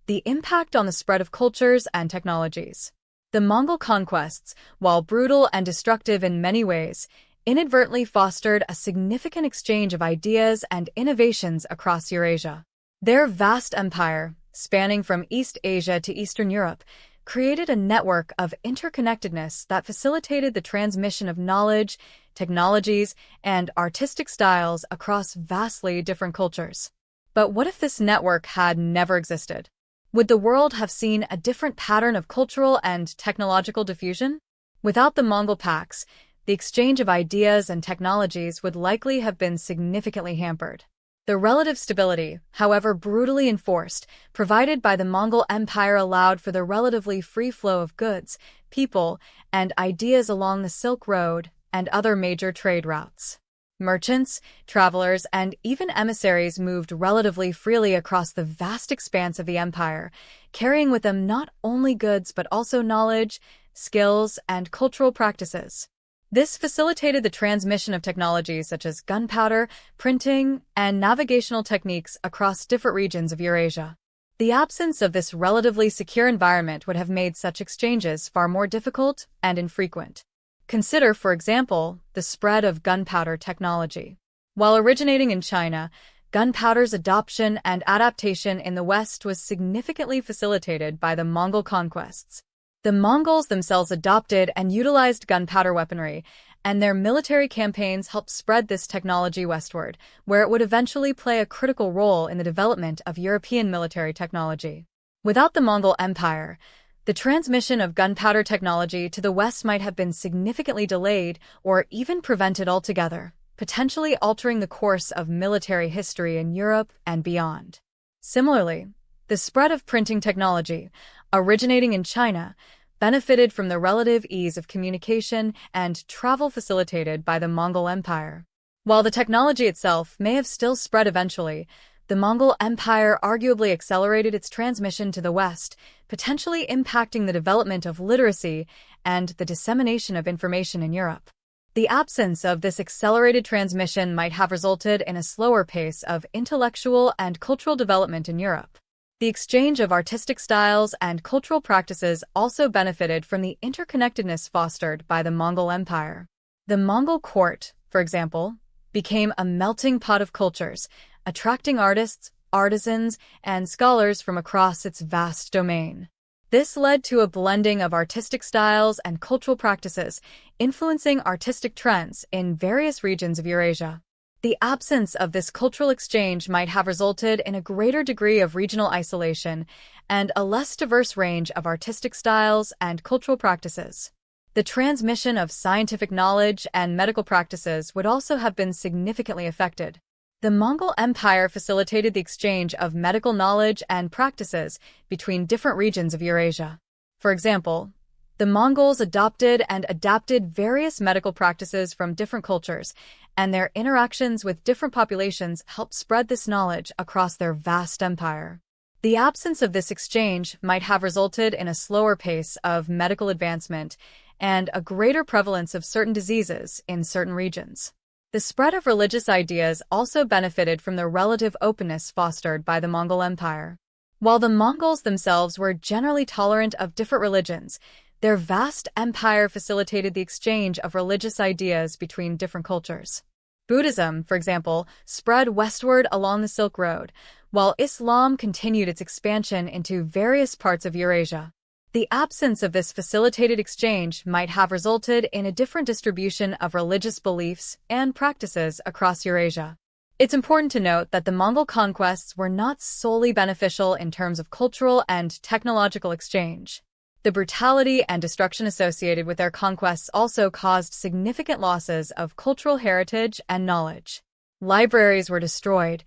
the impact on the spread of cultures and technologies. The Mongol conquests, while brutal and destructive in many ways, inadvertently fostered a significant exchange of ideas and innovations across Eurasia. Their vast empire, spanning from East Asia to Eastern Europe, created a network of interconnectedness that facilitated the transmission of knowledge, technologies, and artistic styles across vastly different cultures. But what if this network had never existed? Would the world have seen a different pattern of cultural and technological diffusion? Without the Mongol Pax, the exchange of ideas and technologies would likely have been significantly hampered. The relative stability, however brutally enforced, provided by the Mongol Empire allowed for the relatively free flow of goods, people, and ideas along the Silk Road and other major trade routes. Merchants, travelers, and even emissaries moved relatively freely across the vast expanse of the empire, carrying with them not only goods but also knowledge, skills, and cultural practices. This facilitated the transmission of technologies such as gunpowder, printing, and navigational techniques across different regions of Eurasia. The absence of this relatively secure environment would have made such exchanges far more difficult and infrequent. Consider, for example, the spread of gunpowder technology. While originating in China, gunpowder's adoption and adaptation in the West was significantly facilitated by the Mongol conquests. The Mongols themselves adopted and utilized gunpowder weaponry, and their military campaigns helped spread this technology westward, where it would eventually play a critical role in the development of European military technology. Without the Mongol Empire, the transmission of gunpowder technology to the West might have been significantly delayed or even prevented altogether, potentially altering the course of military history in Europe and beyond. Similarly, the spread of printing technology, originating in China, benefited from the relative ease of communication and travel facilitated by the Mongol Empire. While the technology itself may have still spread eventually, the Mongol Empire arguably accelerated its transmission to the West, potentially impacting the development of literacy and the dissemination of information in Europe. The absence of this accelerated transmission might have resulted in a slower pace of intellectual and cultural development in Europe. The exchange of artistic styles and cultural practices also benefited from the interconnectedness fostered by the Mongol Empire. The Mongol court, for example, became a melting pot of cultures, attracting artists, artisans, and scholars from across its vast domain. This led to a blending of artistic styles and cultural practices, influencing artistic trends in various regions of Eurasia. The absence of this cultural exchange might have resulted in a greater degree of regional isolation and a less diverse range of artistic styles and cultural practices. The transmission of scientific knowledge and medical practices would also have been significantly affected. The Mongol Empire facilitated the exchange of medical knowledge and practices between different regions of Eurasia. For example, the Mongols adopted and adapted various medical practices from different cultures, and their interactions with different populations helped spread this knowledge across their vast empire. The absence of this exchange might have resulted in a slower pace of medical advancement and a greater prevalence of certain diseases in certain regions. The spread of religious ideas also benefited from the relative openness fostered by the Mongol Empire. While the Mongols themselves were generally tolerant of different religions, their vast empire facilitated the exchange of religious ideas between different cultures. Buddhism, for example, spread westward along the Silk Road, while Islam continued its expansion into various parts of Eurasia. The absence of this facilitated exchange might have resulted in a different distribution of religious beliefs and practices across Eurasia. It's important to note that the Mongol conquests were not solely beneficial in terms of cultural and technological exchange. The brutality and destruction associated with their conquests also caused significant losses of cultural heritage and knowledge. Libraries were destroyed,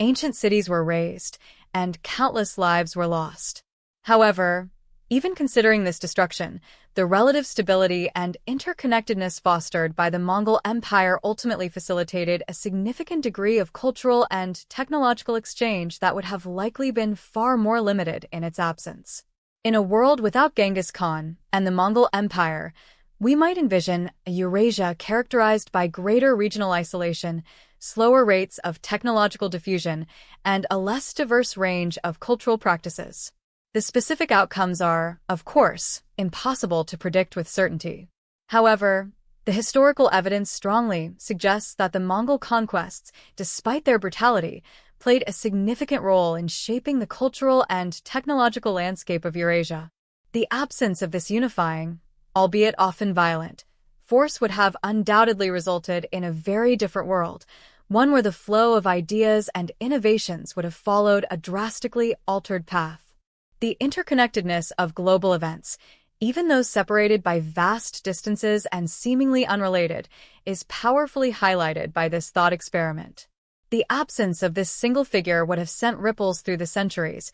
ancient cities were razed, and countless lives were lost. However, even considering this destruction, the relative stability and interconnectedness fostered by the Mongol Empire ultimately facilitated a significant degree of cultural and technological exchange that would have likely been far more limited in its absence. In a world without Genghis Khan and the Mongol Empire, we might envision a Eurasia characterized by greater regional isolation, slower rates of technological diffusion, and a less diverse range of cultural practices. The specific outcomes are, of course, impossible to predict with certainty. However, the historical evidence strongly suggests that the Mongol conquests, despite their brutality, played a significant role in shaping the cultural and technological landscape of Eurasia. The absence of this unifying, albeit often violent, force would have undoubtedly resulted in a very different world, one where the flow of ideas and innovations would have followed a drastically altered path. The interconnectedness of global events, even those separated by vast distances and seemingly unrelated, is powerfully highlighted by this thought experiment. The absence of this single figure would have sent ripples through the centuries,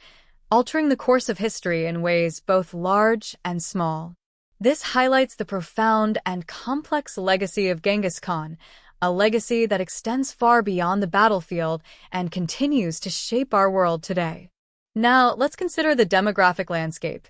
altering the course of history in ways both large and small. This highlights the profound and complex legacy of Genghis Khan, a legacy that extends far beyond the battlefield and continues to shape our world today. Now, let's consider the demographic landscape,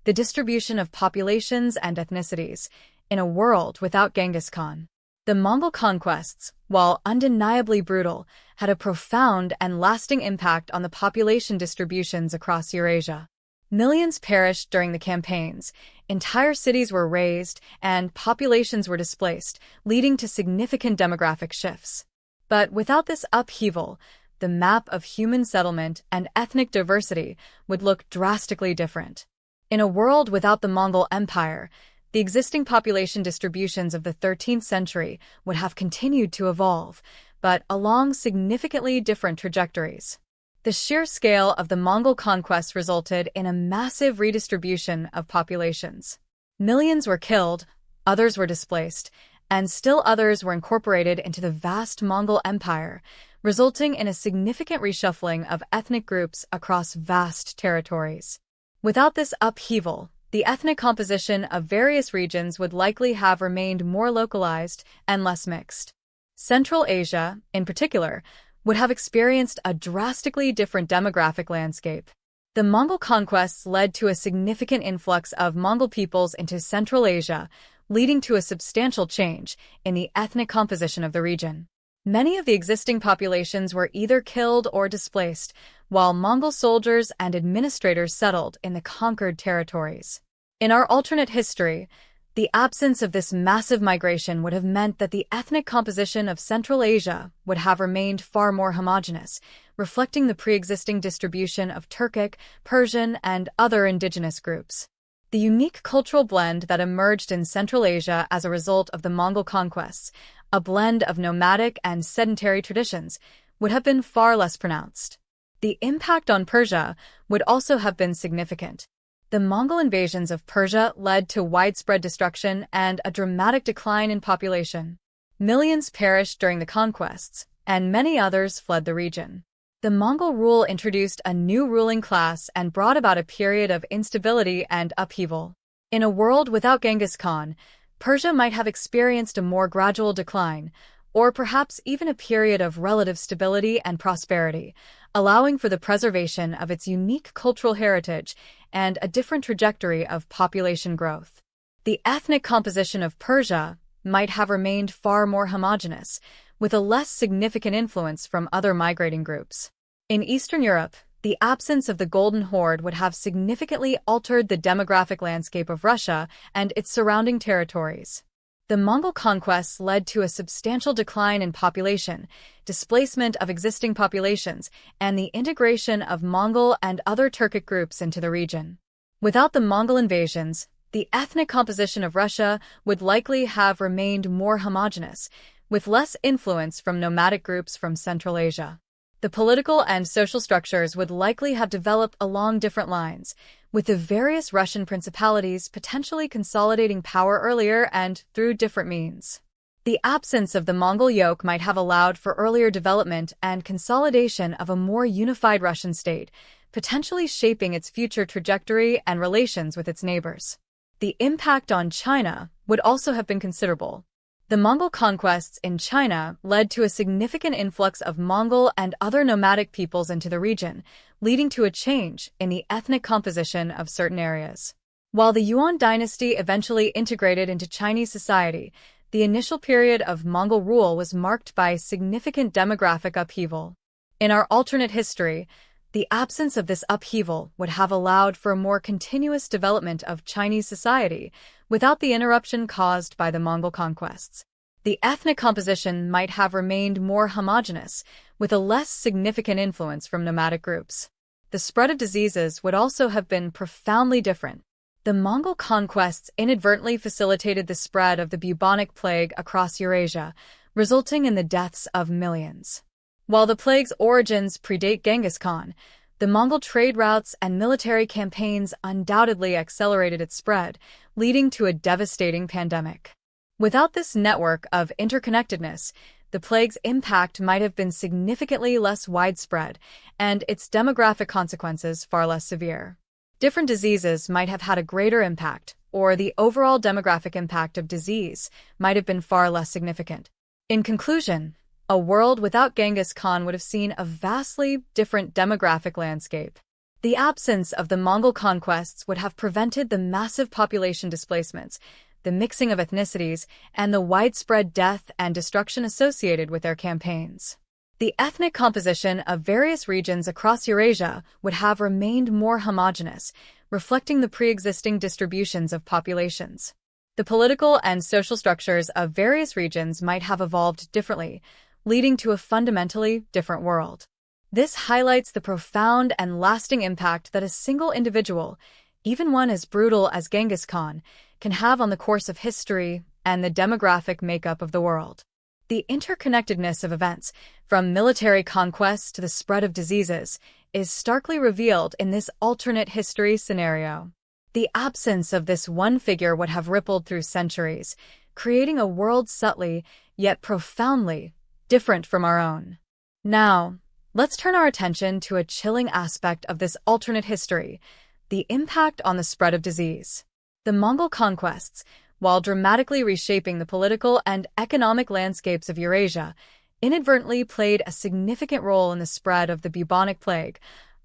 the distribution of populations and ethnicities, in a world without Genghis Khan. The Mongol conquests, while undeniably brutal, had a profound and lasting impact on the population distributions across Eurasia. Millions perished during the campaigns, entire cities were razed, and populations were displaced, leading to significant demographic shifts. But without this upheaval, the map of human settlement and ethnic diversity would look drastically different. In a world without the Mongol Empire, the existing population distributions of the 13th century would have continued to evolve, but along significantly different trajectories. The sheer scale of the Mongol conquests resulted in a massive redistribution of populations. Millions were killed, others were displaced, and still others were incorporated into the vast Mongol Empire, resulting in a significant reshuffling of ethnic groups across vast territories. Without this upheaval, the ethnic composition of various regions would likely have remained more localized and less mixed. Central Asia, in particular, would have experienced a drastically different demographic landscape. The Mongol conquests led to a significant influx of Mongol peoples into Central Asia, leading to a substantial change in the ethnic composition of the region. Many of the existing populations were either killed or displaced, while Mongol soldiers and administrators settled in the conquered territories. In our alternate history, the absence of this massive migration would have meant that the ethnic composition of Central Asia would have remained far more homogeneous, reflecting the pre-existing distribution of Turkic, Persian, and other indigenous groups. The unique cultural blend that emerged in Central Asia as a result of the Mongol conquests, a blend of nomadic and sedentary traditions, would have been far less pronounced. The impact on Persia would also have been significant. The Mongol invasions of Persia led to widespread destruction and a dramatic decline in population. Millions perished during the conquests, and many others fled the region. The Mongol rule introduced a new ruling class and brought about a period of instability and upheaval. In a world without Genghis Khan, Persia might have experienced a more gradual decline, or perhaps even a period of relative stability and prosperity, allowing for the preservation of its unique cultural heritage and a different trajectory of population growth. The ethnic composition of Persia might have remained far more homogeneous, with a less significant influence from other migrating groups. In Eastern Europe, the absence of the Golden Horde would have significantly altered the demographic landscape of Russia and its surrounding territories. The Mongol conquests led to a substantial decline in population, displacement of existing populations, and the integration of Mongol and other Turkic groups into the region. Without the Mongol invasions, the ethnic composition of Russia would likely have remained more homogeneous, with less influence from nomadic groups from Central Asia. The political and social structures would likely have developed along different lines, with the various Russian principalities potentially consolidating power earlier and through different means. The absence of the Mongol yoke might have allowed for earlier development and consolidation of a more unified Russian state, potentially shaping its future trajectory and relations with its neighbors. The impact on China would also have been considerable. The Mongol conquests in China led to a significant influx of Mongol and other nomadic peoples into the region, leading to a change in the ethnic composition of certain areas. While the Yuan dynasty eventually integrated into Chinese society, the initial period of Mongol rule was marked by significant demographic upheaval. In our alternate history, the absence of this upheaval would have allowed for a more continuous development of Chinese society without the interruption caused by the Mongol conquests. The ethnic composition might have remained more homogeneous, with a less significant influence from nomadic groups. The spread of diseases would also have been profoundly different. The Mongol conquests inadvertently facilitated the spread of the bubonic plague across Eurasia, resulting in the deaths of millions. While the plague's origins predate Genghis Khan, the Mongol trade routes and military campaigns undoubtedly accelerated its spread, leading to a devastating pandemic. Without this network of interconnectedness, the plague's impact might have been significantly less widespread and its demographic consequences far less severe. Different diseases might have had a greater impact, or the overall demographic impact of disease might have been far less significant. In conclusion, a world without Genghis Khan would have seen a vastly different demographic landscape. The absence of the Mongol conquests would have prevented the massive population displacements, the mixing of ethnicities, and the widespread death and destruction associated with their campaigns. The ethnic composition of various regions across Eurasia would have remained more homogeneous, reflecting the pre-existing distributions of populations. The political and social structures of various regions might have evolved differently, leading to a fundamentally different world. This highlights the profound and lasting impact that a single individual, even one as brutal as Genghis Khan, can have on the course of history and the demographic makeup of the world. The interconnectedness of events, from military conquests to the spread of diseases, is starkly revealed in this alternate history scenario. The absence of this one figure would have rippled through centuries, creating a world subtly, yet profoundly, different from our own. Now, let's turn our attention to a chilling aspect of this alternate history: the impact on the spread of disease. The Mongol conquests, while dramatically reshaping the political and economic landscapes of Eurasia, inadvertently played a significant role in the spread of the bubonic plague,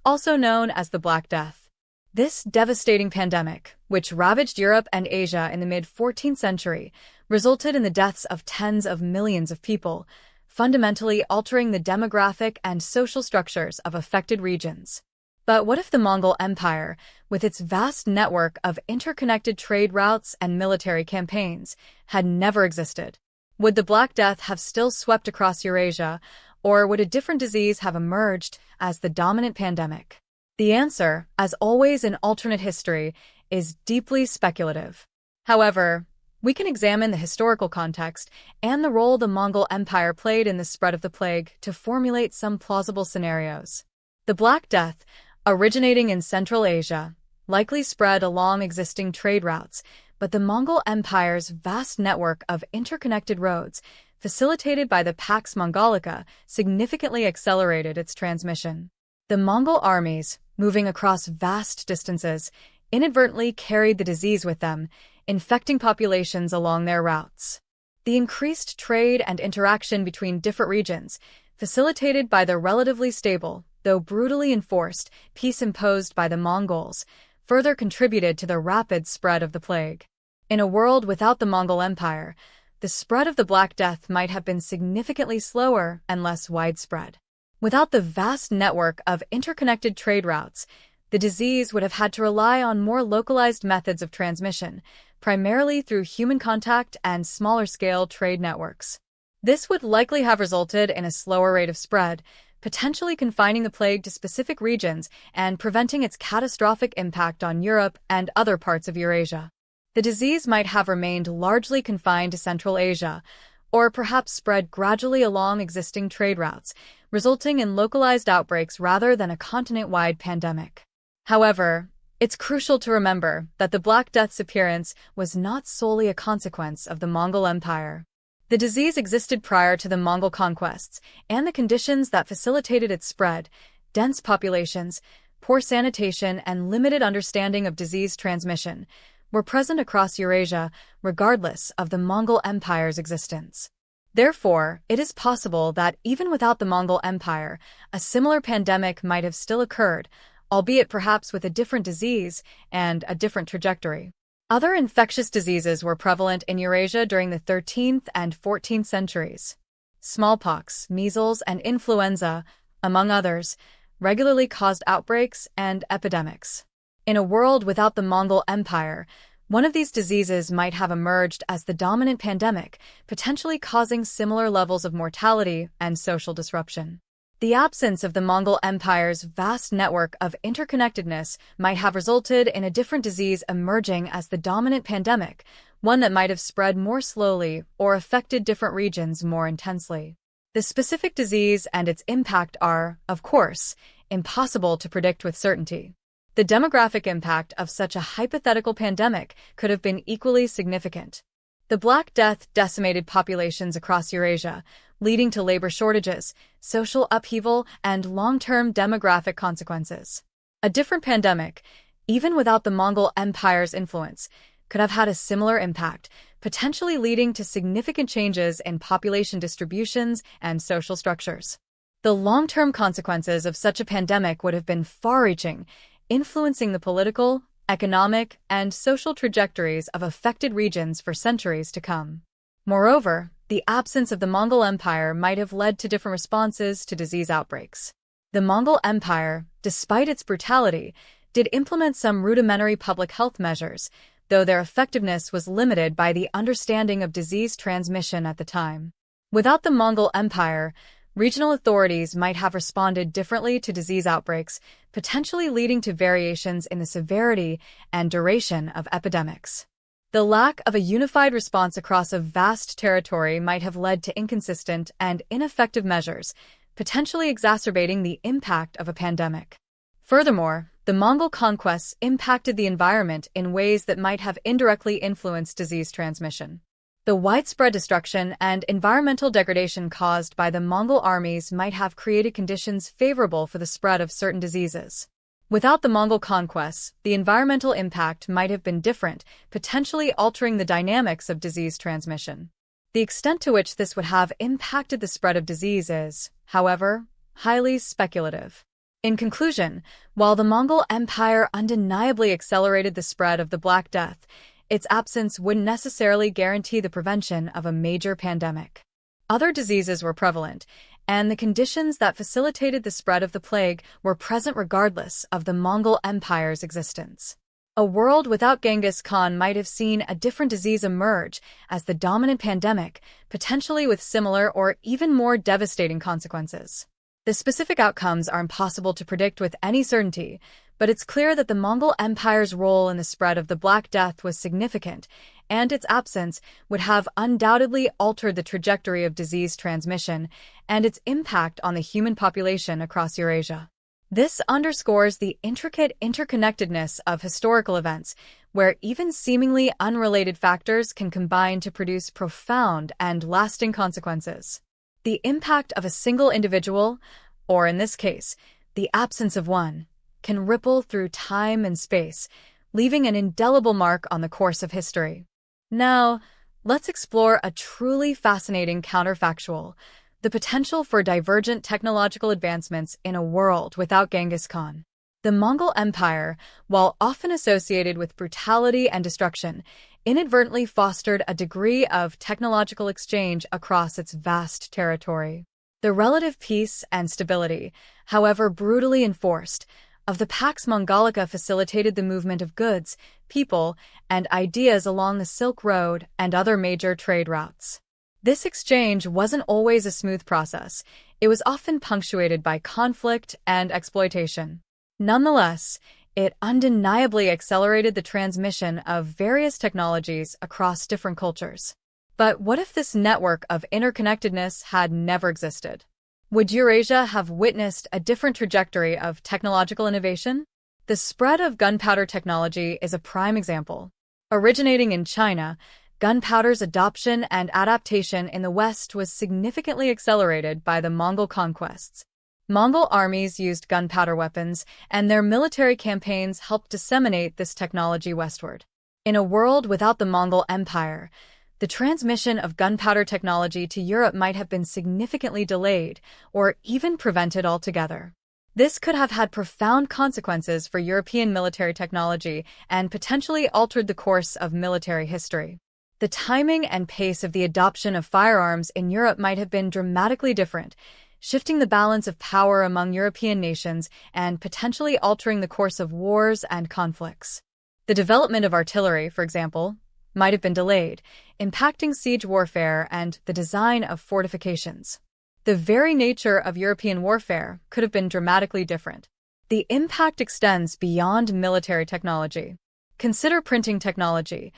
also known as the Black Death. This devastating pandemic, which ravaged Europe and Asia in the mid-14th century, resulted in the deaths of tens of millions of people, fundamentally altering the demographic and social structures of affected regions. But what if the Mongol Empire, with its vast network of interconnected trade routes and military campaigns, had never existed? Would the Black Death have still swept across Eurasia, or would a different disease have emerged as the dominant pandemic? The answer, as always in alternate history, is deeply speculative. However, we can examine the historical context and the role the Mongol Empire played in the spread of the plague to formulate some plausible scenarios. The Black Death, originating in Central Asia, likely spread along existing trade routes, but the Mongol Empire's vast network of interconnected roads, facilitated by the Pax Mongolica, significantly accelerated its transmission. The Mongol armies, moving across vast distances, inadvertently carried the disease with them, infecting populations along their routes. The increased trade and interaction between different regions, facilitated by the relatively stable, though brutally enforced, peace imposed by the Mongols, further contributed to the rapid spread of the plague. In a world without the Mongol Empire, the spread of the Black Death might have been significantly slower and less widespread. Without the vast network of interconnected trade routes, the disease would have had to rely on more localized methods of transmission, primarily through human contact and smaller-scale trade networks. This would likely have resulted in a slower rate of spread, potentially confining the plague to specific regions and preventing its catastrophic impact on Europe and other parts of Eurasia. The disease might have remained largely confined to Central Asia, or perhaps spread gradually along existing trade routes, resulting in localized outbreaks rather than a continent-wide pandemic. However, it's crucial to remember that the Black Death's appearance was not solely a consequence of the Mongol Empire. The disease existed prior to the Mongol conquests, and the conditions that facilitated its spread, dense populations, poor sanitation, and limited understanding of disease transmission, were present across Eurasia regardless of the Mongol Empire's existence. Therefore, it is possible that even without the Mongol Empire, a similar pandemic might have still occurred, albeit perhaps with a different disease and a different trajectory. Other infectious diseases were prevalent in Eurasia during the 13th and 14th centuries. Smallpox, measles, and influenza, among others, regularly caused outbreaks and epidemics. In a world without the Mongol Empire, one of these diseases might have emerged as the dominant pandemic, potentially causing similar levels of mortality and social disruption. The absence of the Mongol Empire's vast network of interconnectedness might have resulted in a different disease emerging as the dominant pandemic, one that might have spread more slowly or affected different regions more intensely. The specific disease and its impact are, of course, impossible to predict with certainty. The demographic impact of such a hypothetical pandemic could have been equally significant. The Black Death decimated populations across Eurasia, leading to labor shortages, social upheaval, and long-term demographic consequences. A different pandemic, even without the Mongol Empire's influence, could have had a similar impact, potentially leading to significant changes in population distributions and social structures. The long-term consequences of such a pandemic would have been far-reaching, influencing the political, economic, and social trajectories of affected regions for centuries to come. Moreover, the absence of the Mongol Empire might have led to different responses to disease outbreaks. The Mongol Empire, despite its brutality, did implement some rudimentary public health measures, though their effectiveness was limited by the understanding of disease transmission at the time. Without the Mongol Empire, regional authorities might have responded differently to disease outbreaks, potentially leading to variations in the severity and duration of epidemics. The lack of a unified response across a vast territory might have led to inconsistent and ineffective measures, potentially exacerbating the impact of a pandemic. Furthermore, the Mongol conquests impacted the environment in ways that might have indirectly influenced disease transmission. The widespread destruction and environmental degradation caused by the Mongol armies might have created conditions favorable for the spread of certain diseases. Without the Mongol conquests, the environmental impact might have been different, potentially altering the dynamics of disease transmission. The extent to which this would have impacted the spread of disease is, however, highly speculative. In conclusion, while the Mongol Empire undeniably accelerated the spread of the Black Death, its absence wouldn't necessarily guarantee the prevention of a major pandemic. Other diseases were prevalent, and the conditions that facilitated the spread of the plague were present regardless of the Mongol Empire's existence. A world without Genghis Khan might have seen a different disease emerge as the dominant pandemic, potentially with similar or even more devastating consequences. The specific outcomes are impossible to predict with any certainty, but it's clear that the Mongol Empire's role in the spread of the Black Death was significant, and its absence would have undoubtedly altered the trajectory of disease transmission and its impact on the human population across Eurasia. This underscores the intricate interconnectedness of historical events, where even seemingly unrelated factors can combine to produce profound and lasting consequences. The impact of a single individual, or in this case, the absence of one, can ripple through time and space, leaving an indelible mark on the course of history. Now, let's explore a truly fascinating counterfactual: the potential for divergent technological advancements in a world without Genghis Khan. The Mongol Empire, while often associated with brutality and destruction, inadvertently fostered a degree of technological exchange across its vast territory. The relative peace and stability, however brutally enforced, of the Pax Mongolica facilitated the movement of goods, people, and ideas along the Silk Road and other major trade routes. This exchange wasn't always a smooth process. It was often punctuated by conflict and exploitation. Nonetheless, it undeniably accelerated the transmission of various technologies across different cultures. But what if this network of interconnectedness had never existed? Would Eurasia have witnessed a different trajectory of technological innovation? The spread of gunpowder technology is a prime example. Originating in China, gunpowder's adoption and adaptation in the West was significantly accelerated by the Mongol conquests. Mongol armies used gunpowder weapons, and their military campaigns helped disseminate this technology westward. In a world without the Mongol Empire, the transmission of gunpowder technology to Europe might have been significantly delayed or even prevented altogether. This could have had profound consequences for European military technology and potentially altered the course of military history. The timing and pace of the adoption of firearms in Europe might have been dramatically different, shifting the balance of power among European nations and potentially altering the course of wars and conflicts. The development of artillery, for example, might have been delayed, impacting siege warfare and the design of fortifications. The very nature of European warfare could have been dramatically different. The impact extends beyond military technology. Consider printing technology,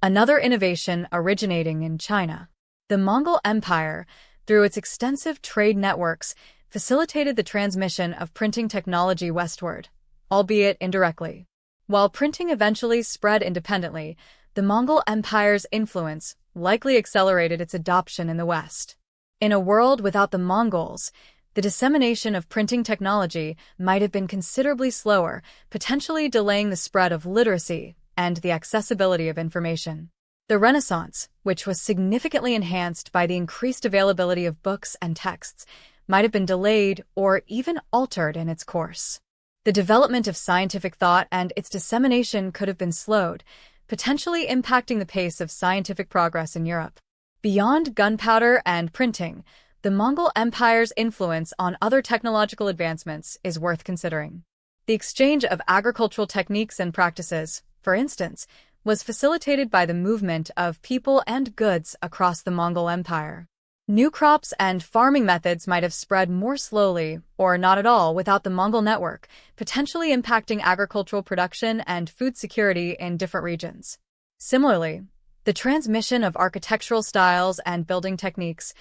another innovation originating in China. The Mongol Empire, through its extensive trade networks, facilitated the transmission of printing technology westward, albeit indirectly. While printing eventually spread independently, the Mongol Empire's influence likely accelerated its adoption in the West. In a world without the Mongols, the dissemination of printing technology might have been considerably slower, potentially delaying the spread of literacy and the accessibility of information. The Renaissance, which was significantly enhanced by the increased availability of books and texts, might have been delayed or even altered in its course. The development of scientific thought and its dissemination could have been slowed, potentially impacting the pace of scientific progress in Europe. Beyond gunpowder and printing, the Mongol Empire's influence on other technological advancements is worth considering. The exchange of agricultural techniques and practices, for instance, was facilitated by the movement of people and goods across the Mongol Empire. New crops and farming methods might have spread more slowly, or not at all, without the Mongol network, potentially impacting agricultural production and food security in different regions. Similarly, the transmission of architectural styles and building techniques,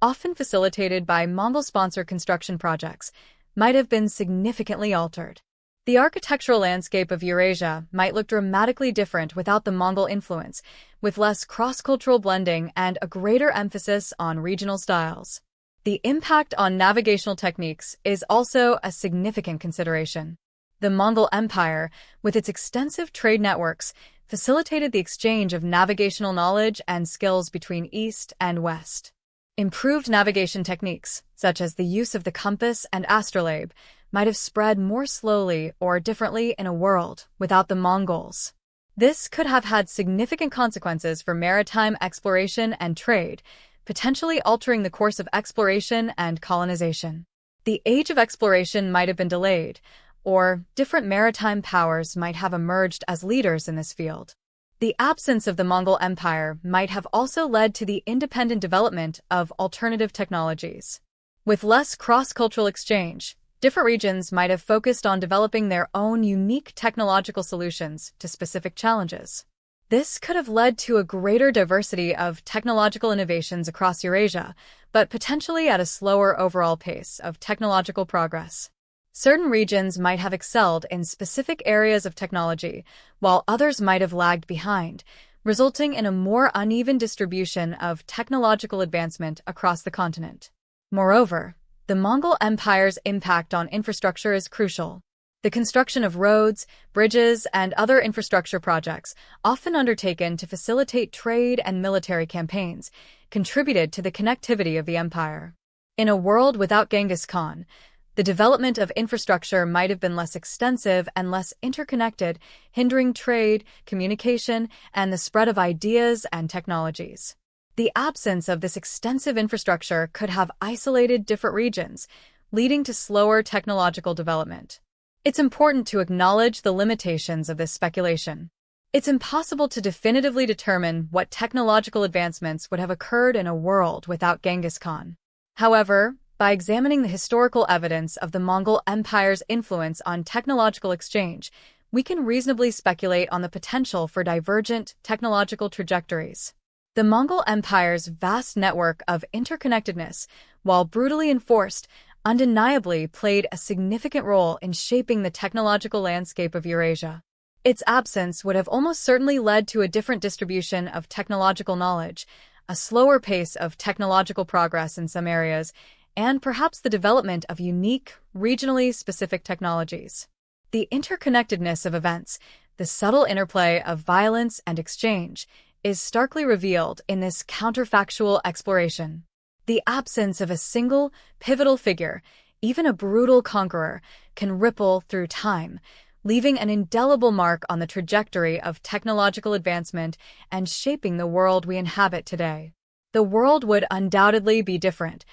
often facilitated by Mongol-sponsored construction projects, might have been significantly altered. The architectural landscape of Eurasia might look dramatically different without the Mongol influence, with less cross-cultural blending and a greater emphasis on regional styles. The impact on navigational techniques is also a significant consideration. The Mongol Empire, with its extensive trade networks, facilitated the exchange of navigational knowledge and skills between East and West. Improved navigation techniques, such as the use of the compass and astrolabe, might have spread more slowly or differently in a world without the Mongols. This could have had significant consequences for maritime exploration and trade, potentially altering the course of exploration and colonization. The age of exploration might have been delayed, or different maritime powers might have emerged as leaders in this field. The absence of the Mongol Empire might have also led to the independent development of alternative technologies. With less cross-cultural exchange, different regions might have focused on developing their own unique technological solutions to specific challenges. This could have led to a greater diversity of technological innovations across Eurasia, but potentially at a slower overall pace of technological progress. Certain regions might have excelled in specific areas of technology, while others might have lagged behind, resulting in a more uneven distribution of technological advancement across the continent. Moreover, the Mongol Empire's impact on infrastructure is crucial. The construction of roads, bridges, and other infrastructure projects, often undertaken to facilitate trade and military campaigns, contributed to the connectivity of the empire. In a world without Genghis Khan, the development of infrastructure might have been less extensive and less interconnected, hindering trade, communication, and the spread of ideas and technologies. The absence of this extensive infrastructure could have isolated different regions, leading to slower technological development. It's important to acknowledge the limitations of this speculation. It's impossible to definitively determine what technological advancements would have occurred in a world without Genghis Khan. However, by examining the historical evidence of the Mongol Empire's influence on technological exchange, we can reasonably speculate on the potential for divergent technological trajectories. The Mongol Empire's vast network of interconnectedness, while brutally enforced, undeniably played a significant role in shaping the technological landscape of Eurasia. Its absence would have almost certainly led to a different distribution of technological knowledge, a slower pace of technological progress in some areas, and perhaps the development of unique, regionally specific technologies. The interconnectedness of events, the subtle interplay of violence and exchange, is starkly revealed in this counterfactual exploration. The absence of a single, pivotal figure, even a brutal conqueror, can ripple through time, leaving an indelible mark on the trajectory of technological advancement and shaping the world we inhabit today. The world would undoubtedly be different,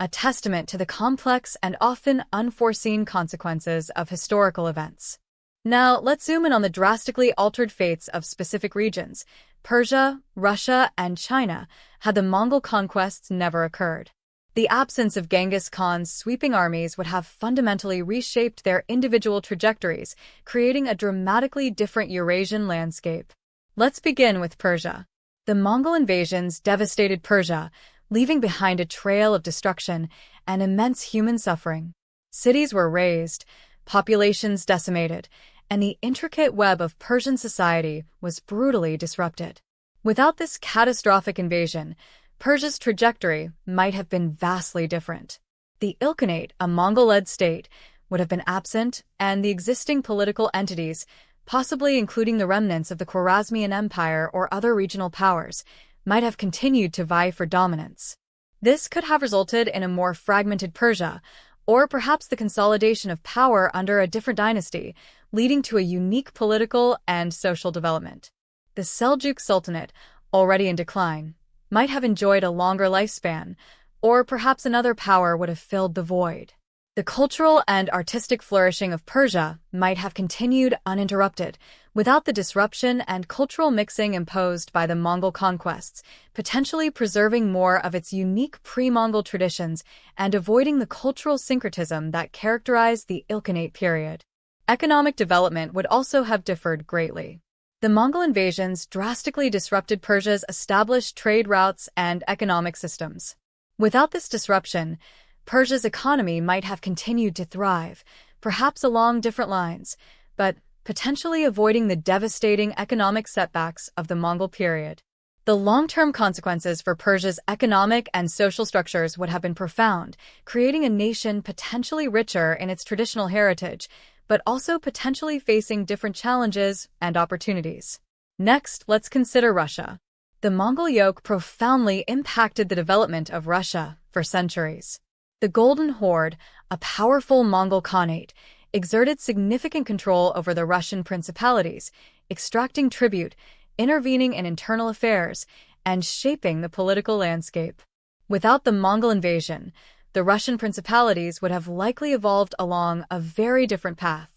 a testament to the complex and often unforeseen consequences of historical events. Now, let's zoom in on the drastically altered fates of specific regions. Persia, Russia, and China had the Mongol conquests never occurred. The absence of Genghis Khan's sweeping armies would have fundamentally reshaped their individual trajectories, creating a dramatically different Eurasian landscape. Let's begin with Persia. The Mongol invasions devastated Persia, leaving behind a trail of destruction and immense human suffering. Cities were razed, populations decimated, and the intricate web of Persian society was brutally disrupted. Without this catastrophic invasion, Persia's trajectory might have been vastly different. The Ilkhanate, a Mongol-led state, would have been absent, and the existing political entities, possibly including the remnants of the Khwarezmian Empire or other regional powers, might have continued to vie for dominance. This could have resulted in a more fragmented Persia, or perhaps the consolidation of power under a different dynasty, leading to a unique political and social development. The Seljuk Sultanate, already in decline, might have enjoyed a longer lifespan, or perhaps another power would have filled the void. The cultural and artistic flourishing of Persia might have continued uninterrupted, without the disruption and cultural mixing imposed by the Mongol conquests, potentially preserving more of its unique pre-Mongol traditions and avoiding the cultural syncretism that characterized the Ilkhanate period. Economic development would also have differed greatly. The Mongol invasions drastically disrupted Persia's established trade routes and economic systems. Without this disruption, Persia's economy might have continued to thrive, perhaps along different lines, but potentially avoiding the devastating economic setbacks of the Mongol period. The long-term consequences for Persia's economic and social structures would have been profound, creating a nation potentially richer in its traditional heritage, but also potentially facing different challenges and opportunities. Next, let's consider Russia. The Mongol yoke profoundly impacted the development of Russia for centuries. The Golden Horde, a powerful Mongol Khanate, exerted significant control over the Russian principalities, extracting tribute, intervening in internal affairs, and shaping the political landscape. Without the Mongol invasion, the Russian principalities would have likely evolved along a very different path.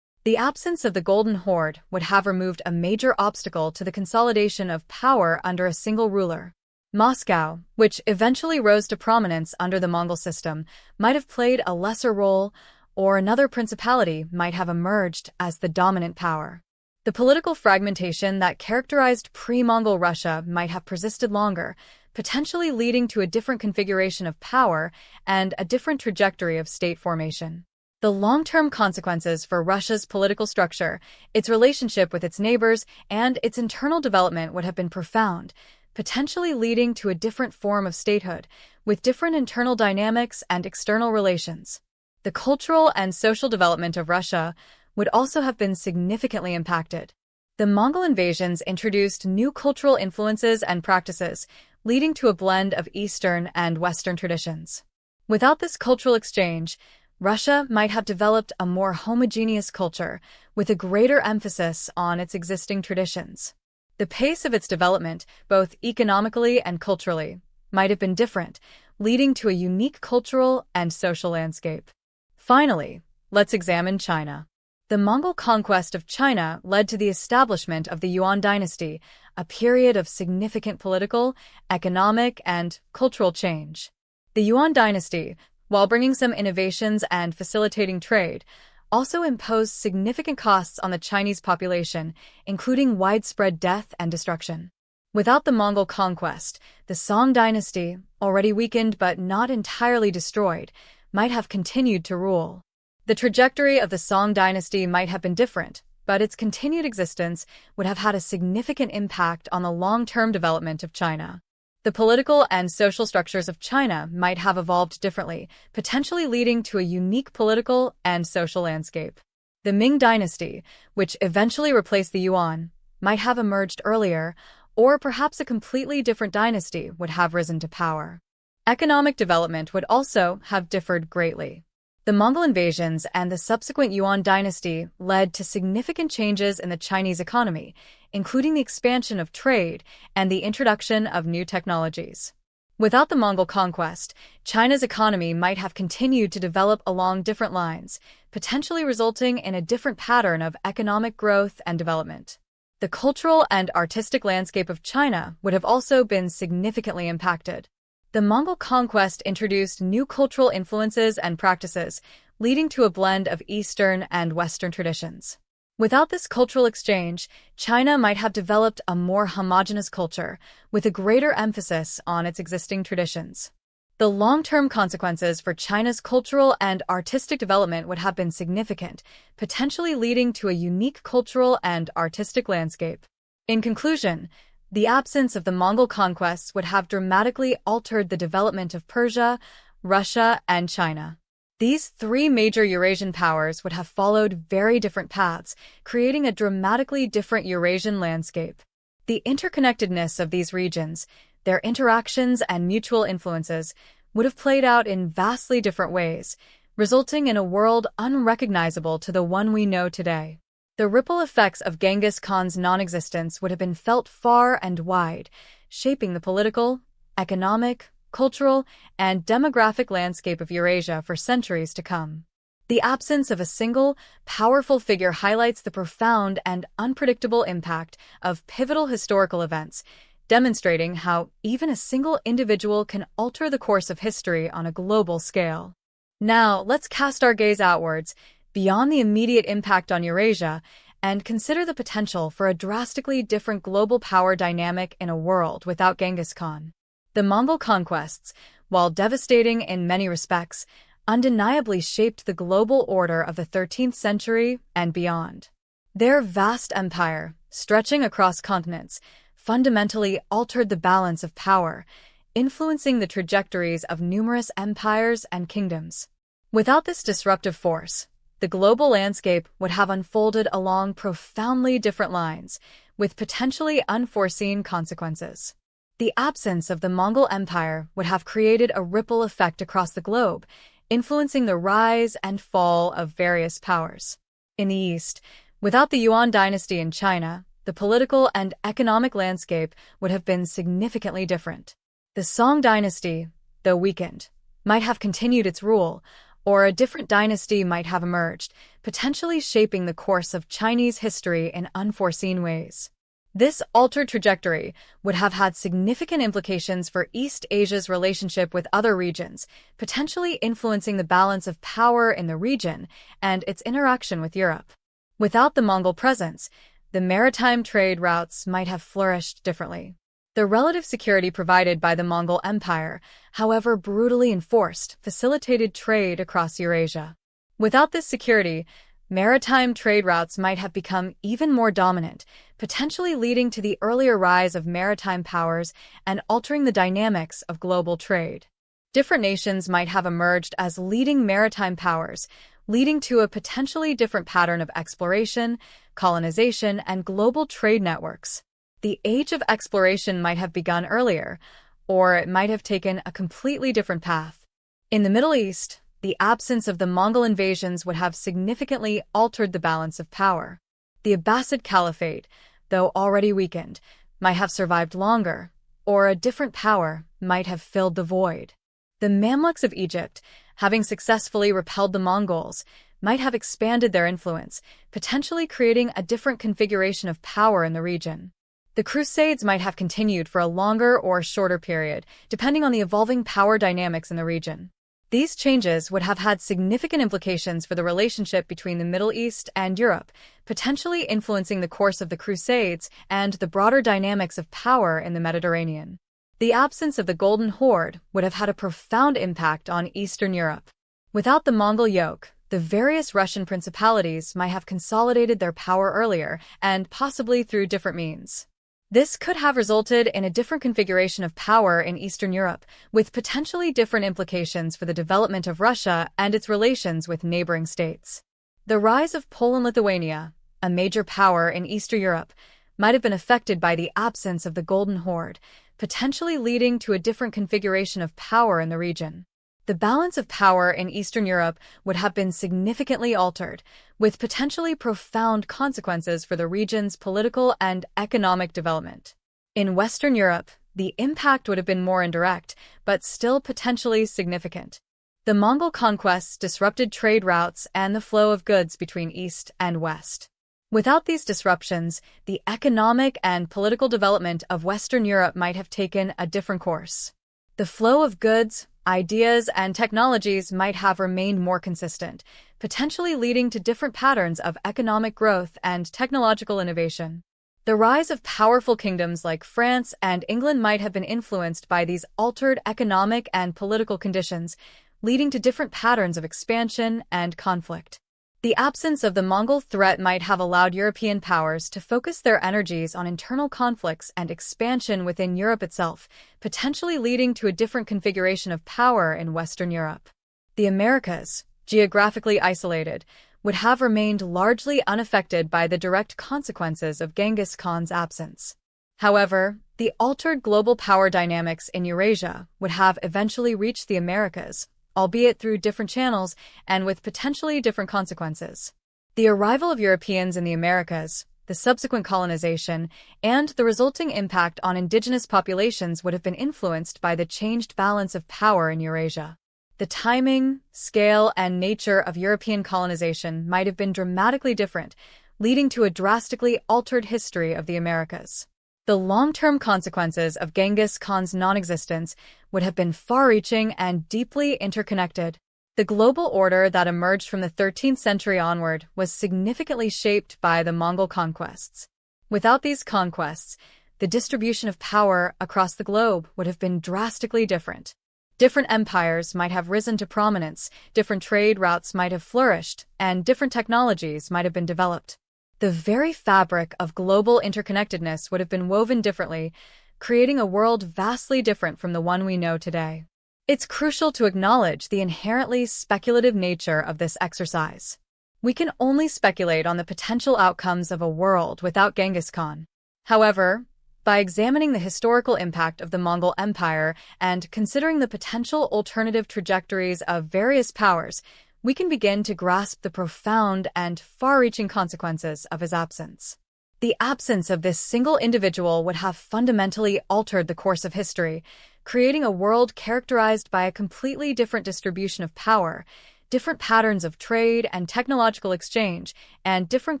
The absence of the Golden Horde would have removed a major obstacle to the consolidation of power under a single ruler. Moscow, which eventually rose to prominence under the Mongol system, might have played a lesser role, or another principality might have emerged as the dominant power. The political fragmentation that characterized pre-Mongol Russia might have persisted longer, potentially leading to a different configuration of power and a different trajectory of state formation. The long-term consequences for Russia's political structure, its relationship with its neighbors, and its internal development would have been profound, potentially leading to a different form of statehood, with different internal dynamics and external relations. The cultural and social development of Russia would also have been significantly impacted. The Mongol invasions introduced new cultural influences and practices, leading to a blend of Eastern and Western traditions. Without this cultural exchange, Russia might have developed a more homogeneous culture, with a greater emphasis on its existing traditions. The pace of its development, both economically and culturally, might have been different, leading to a unique cultural and social landscape. Finally, let's examine China. The Mongol conquest of China led to the establishment of the Yuan dynasty, a period of significant political, economic, and cultural change. The Yuan dynasty, while bringing some innovations and facilitating trade, also imposed significant costs on the Chinese population, including widespread death and destruction. Without the Mongol conquest, the Song dynasty, already weakened but not entirely destroyed, might have continued to rule. The trajectory of the Song dynasty might have been different, but its continued existence would have had a significant impact on the long-term development of China. The political and social structures of China might have evolved differently, potentially leading to a unique political and social landscape. The Ming dynasty, which eventually replaced the Yuan, might have emerged earlier, or perhaps a completely different dynasty would have risen to power. Economic development would also have differed greatly. The Mongol invasions and the subsequent Yuan dynasty led to significant changes in the Chinese economy, including the expansion of trade and the introduction of new technologies. Without the Mongol conquest, China's economy might have continued to develop along different lines, potentially resulting in a different pattern of economic growth and development. The cultural and artistic landscape of China would have also been significantly impacted. The Mongol conquest introduced new cultural influences and practices, leading to a blend of Eastern and Western traditions. Without this cultural exchange, China might have developed a more homogeneous culture, with a greater emphasis on its existing traditions. The long-term consequences for China's cultural and artistic development would have been significant, potentially leading to a unique cultural and artistic landscape. In conclusion, The absence of the Mongol conquests would have dramatically altered the development of Persia, Russia, and China. These three major Eurasian powers would have followed very different paths, creating a dramatically different Eurasian landscape. The interconnectedness of these regions, their interactions and mutual influences, would have played out in vastly different ways, resulting in a world unrecognizable to the one we know today. The ripple effects of Genghis Khan's non-existence would have been felt far and wide, shaping the political, economic, cultural, and demographic landscape of Eurasia for centuries to come. The absence of a single, powerful figure highlights the profound and unpredictable impact of pivotal historical events, demonstrating how even a single individual can alter the course of history on a global scale. Now, let's cast our gaze outwards, beyond the immediate impact on Eurasia, and consider the potential for a drastically different global power dynamic in a world without Genghis Khan. The Mongol conquests, while devastating in many respects, undeniably shaped the global order of the 13th century and beyond. Their vast empire, stretching across continents, fundamentally altered the balance of power, influencing the trajectories of numerous empires and kingdoms. Without this disruptive force, the global landscape would have unfolded along profoundly different lines, with potentially unforeseen consequences. The absence of the Mongol Empire would have created a ripple effect across the globe, influencing the rise and fall of various powers. In the East, without the Yuan dynasty in China, the political and economic landscape would have been significantly different. The Song dynasty, though weakened, might have continued its rule, or a different dynasty might have emerged, potentially shaping the course of Chinese history in unforeseen ways. This altered trajectory would have had significant implications for East Asia's relationship with other regions, potentially influencing the balance of power in the region and its interaction with Europe. Without the Mongol presence, the maritime trade routes might have flourished differently. The relative security provided by the Mongol Empire, however brutally enforced, facilitated trade across Eurasia. Without this security, maritime trade routes might have become even more dominant, potentially leading to the earlier rise of maritime powers and altering the dynamics of global trade. Different nations might have emerged as leading maritime powers, leading to a potentially different pattern of exploration, colonization, and global trade networks. The age of exploration might have begun earlier, or it might have taken a completely different path. In the Middle East, the absence of the Mongol invasions would have significantly altered the balance of power. The Abbasid Caliphate, though already weakened, might have survived longer, or a different power might have filled the void. The Mamluks of Egypt, having successfully repelled the Mongols, might have expanded their influence, potentially creating a different configuration of power in the region. The Crusades might have continued for a longer or shorter period, depending on the evolving power dynamics in the region. These changes would have had significant implications for the relationship between the Middle East and Europe, potentially influencing the course of the Crusades and the broader dynamics of power in the Mediterranean. The absence of the Golden Horde would have had a profound impact on Eastern Europe. Without the Mongol yoke, the various Russian principalities might have consolidated their power earlier and possibly through different means. This could have resulted in a different configuration of power in Eastern Europe, with potentially different implications for the development of Russia and its relations with neighboring states. The rise of Poland-Lithuania, a major power in Eastern Europe, might have been affected by the absence of the Golden Horde, potentially leading to a different configuration of power in the region. The balance of power in Eastern Europe would have been significantly altered, with potentially profound consequences for the region's political and economic development. In Western Europe, the impact would have been more indirect, but still potentially significant. The Mongol conquests disrupted trade routes and the flow of goods between East and West. Without these disruptions, the economic and political development of Western Europe might have taken a different course. The flow of goods, ideas, and technologies might have remained more consistent, potentially leading to different patterns of economic growth and technological innovation. The rise of powerful kingdoms like France and England might have been influenced by these altered economic and political conditions, leading to different patterns of expansion and conflict. The absence of the Mongol threat might have allowed European powers to focus their energies on internal conflicts and expansion within Europe itself, potentially leading to a different configuration of power in Western Europe. The Americas, geographically isolated, would have remained largely unaffected by the direct consequences of Genghis Khan's absence. However, the altered global power dynamics in Eurasia would have eventually reached the Americas, albeit through different channels and with potentially different consequences. The arrival of Europeans in the Americas, the subsequent colonization, and the resulting impact on indigenous populations would have been influenced by the changed balance of power in Eurasia. The timing, scale, and nature of European colonization might have been dramatically different, leading to a drastically altered history of the Americas. The long-term consequences of Genghis Khan's non-existence would have been far-reaching and deeply interconnected. The global order that emerged from the 13th century onward was significantly shaped by the Mongol conquests. Without these conquests, the distribution of power across the globe would have been drastically different. Different empires might have risen to prominence, different trade routes might have flourished, and different technologies might have been developed. The very fabric of global interconnectedness would have been woven differently, creating a world vastly different from the one we know today. It's crucial to acknowledge the inherently speculative nature of this exercise. We can only speculate on the potential outcomes of a world without Genghis Khan. However, by examining the historical impact of the Mongol Empire and considering the potential alternative trajectories of various powers, we can begin to grasp the profound and far-reaching consequences of his absence. The absence of this single individual would have fundamentally altered the course of history, creating a world characterized by a completely different distribution of power, different patterns of trade and technological exchange, and different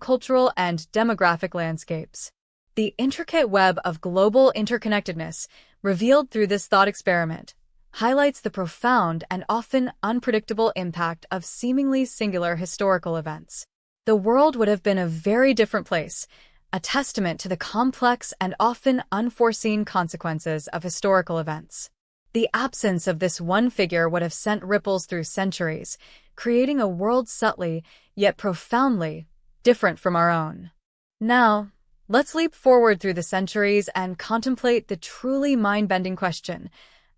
cultural and demographic landscapes. The intricate web of global interconnectedness, revealed through this thought experiment, highlights the profound and often unpredictable impact of seemingly singular historical events. The world would have been a very different place, a testament to the complex and often unforeseen consequences of historical events. The absence of this one figure would have sent ripples through centuries, creating a world subtly, yet profoundly, different from our own. Now, let's leap forward through the centuries and contemplate the truly mind-bending question: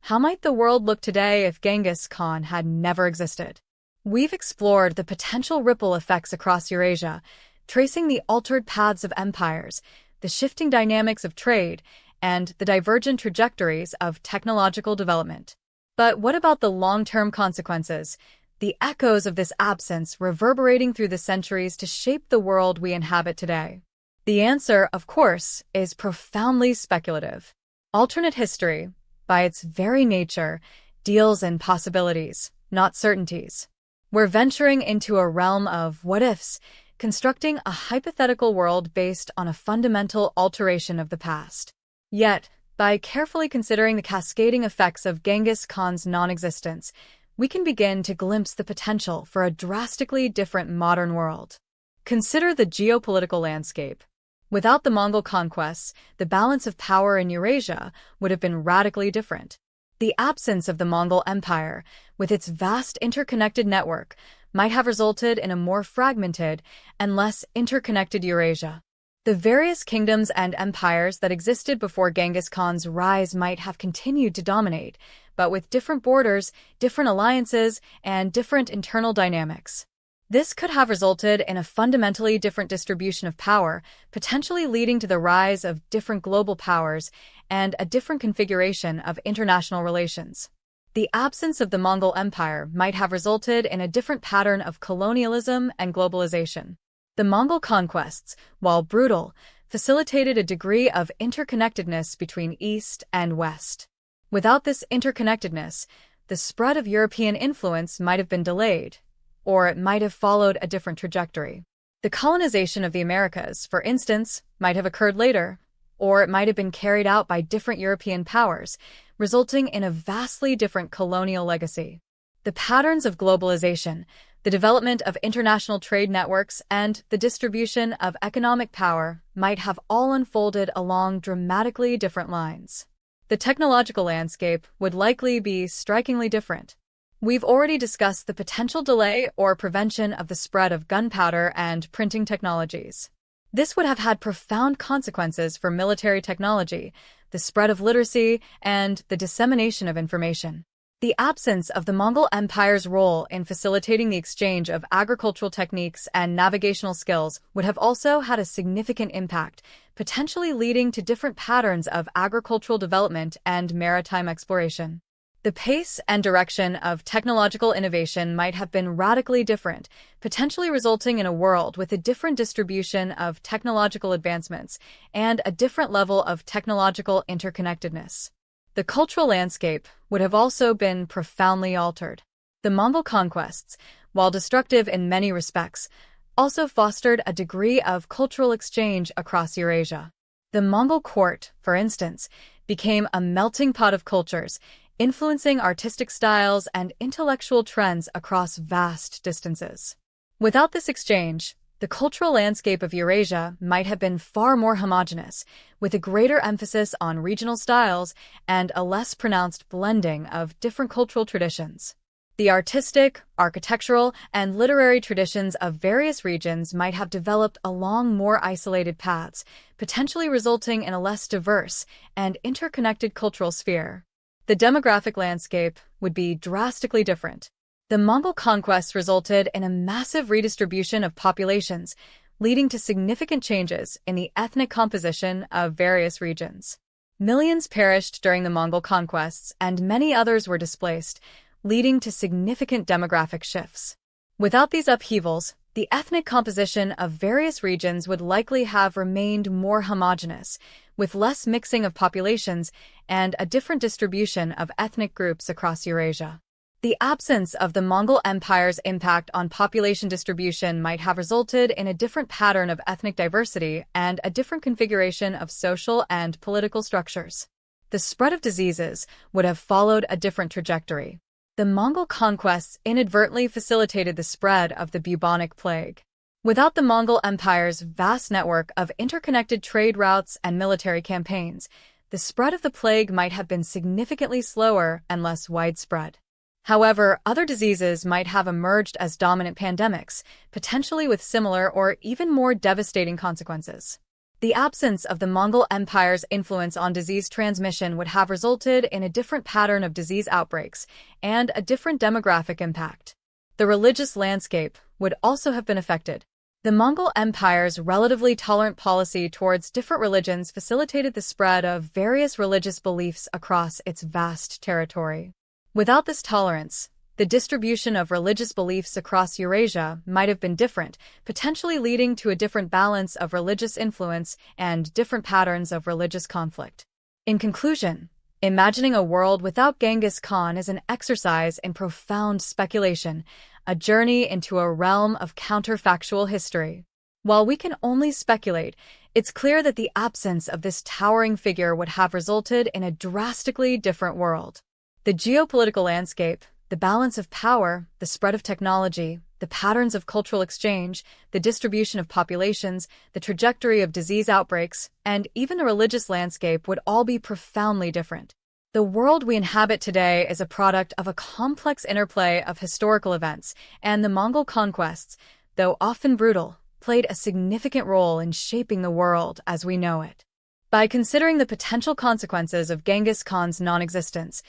how might the world look today if Genghis Khan had never existed? We've explored the potential ripple effects across Eurasia, tracing the altered paths of empires, the shifting dynamics of trade, and the divergent trajectories of technological development. But what about the long-term consequences, the echoes of this absence reverberating through the centuries to shape the world we inhabit today? The answer, of course, is profoundly speculative. Alternate history, by its very nature, deals in possibilities, not certainties. We're venturing into a realm of what-ifs, constructing a hypothetical world based on a fundamental alteration of the past. Yet, by carefully considering the cascading effects of Genghis Khan's non-existence, we can begin to glimpse the potential for a drastically different modern world. Consider the geopolitical landscape. Without the Mongol conquests, the balance of power in Eurasia would have been radically different. The absence of the Mongol Empire, with its vast interconnected network, might have resulted in a more fragmented and less interconnected Eurasia. The various kingdoms and empires that existed before Genghis Khan's rise might have continued to dominate, but with different borders, different alliances, and different internal dynamics. This could have resulted in a fundamentally different distribution of power, potentially leading to the rise of different global powers and a different configuration of international relations. The absence of the Mongol Empire might have resulted in a different pattern of colonialism and globalization. The Mongol conquests, while brutal, facilitated a degree of interconnectedness between East and West. Without this interconnectedness, the spread of European influence might have been delayed, or it might have followed a different trajectory. The colonization of the Americas, for instance, might have occurred later, or it might have been carried out by different European powers, resulting in a vastly different colonial legacy. The patterns of globalization, the development of international trade networks, and the distribution of economic power might have all unfolded along dramatically different lines. The technological landscape would likely be strikingly different. We've already discussed the potential delay or prevention of the spread of gunpowder and printing technologies. This would have had profound consequences for military technology, the spread of literacy, and the dissemination of information. The absence of the Mongol Empire's role in facilitating the exchange of agricultural techniques and navigational skills would have also had a significant impact, potentially leading to different patterns of agricultural development and maritime exploration. The pace and direction of technological innovation might have been radically different, potentially resulting in a world with a different distribution of technological advancements and a different level of technological interconnectedness. The cultural landscape would have also been profoundly altered. The Mongol conquests, while destructive in many respects, also fostered a degree of cultural exchange across Eurasia. The Mongol court, for instance, became a melting pot of cultures, influencing artistic styles and intellectual trends across vast distances. Without this exchange, the cultural landscape of Eurasia might have been far more homogeneous, with a greater emphasis on regional styles and a less pronounced blending of different cultural traditions. The artistic, architectural, and literary traditions of various regions might have developed along more isolated paths, potentially resulting in a less diverse and interconnected cultural sphere. The demographic landscape would be drastically different. The Mongol conquests resulted in a massive redistribution of populations, leading to significant changes in the ethnic composition of various regions. Millions perished during the Mongol conquests, and many others were displaced, leading to significant demographic shifts. Without these upheavals, the ethnic composition of various regions would likely have remained more homogeneous, with less mixing of populations and a different distribution of ethnic groups across Eurasia. The absence of the Mongol Empire's impact on population distribution might have resulted in a different pattern of ethnic diversity and a different configuration of social and political structures. The spread of diseases would have followed a different trajectory. The Mongol conquests inadvertently facilitated the spread of the bubonic plague. Without the Mongol Empire's vast network of interconnected trade routes and military campaigns, the spread of the plague might have been significantly slower and less widespread. However, other diseases might have emerged as dominant pandemics, potentially with similar or even more devastating consequences. The absence of the Mongol Empire's influence on disease transmission would have resulted in a different pattern of disease outbreaks and a different demographic impact. The religious landscape would also have been affected. The Mongol Empire's relatively tolerant policy towards different religions facilitated the spread of various religious beliefs across its vast territory. Without this tolerance, the distribution of religious beliefs across Eurasia might have been different, potentially leading to a different balance of religious influence and different patterns of religious conflict. In conclusion, imagining a world without Genghis Khan is an exercise in profound speculation, a journey into a realm of counterfactual history. While we can only speculate, it's clear that the absence of this towering figure would have resulted in a drastically different world. The geopolitical landscape, the balance of power, the spread of technology, the patterns of cultural exchange, the distribution of populations, the trajectory of disease outbreaks, and even the religious landscape would all be profoundly different. The world we inhabit today is a product of a complex interplay of historical events, and the Mongol conquests, though often brutal, played a significant role in shaping the world as we know it. By considering the potential consequences of Genghis Khan's non-existence,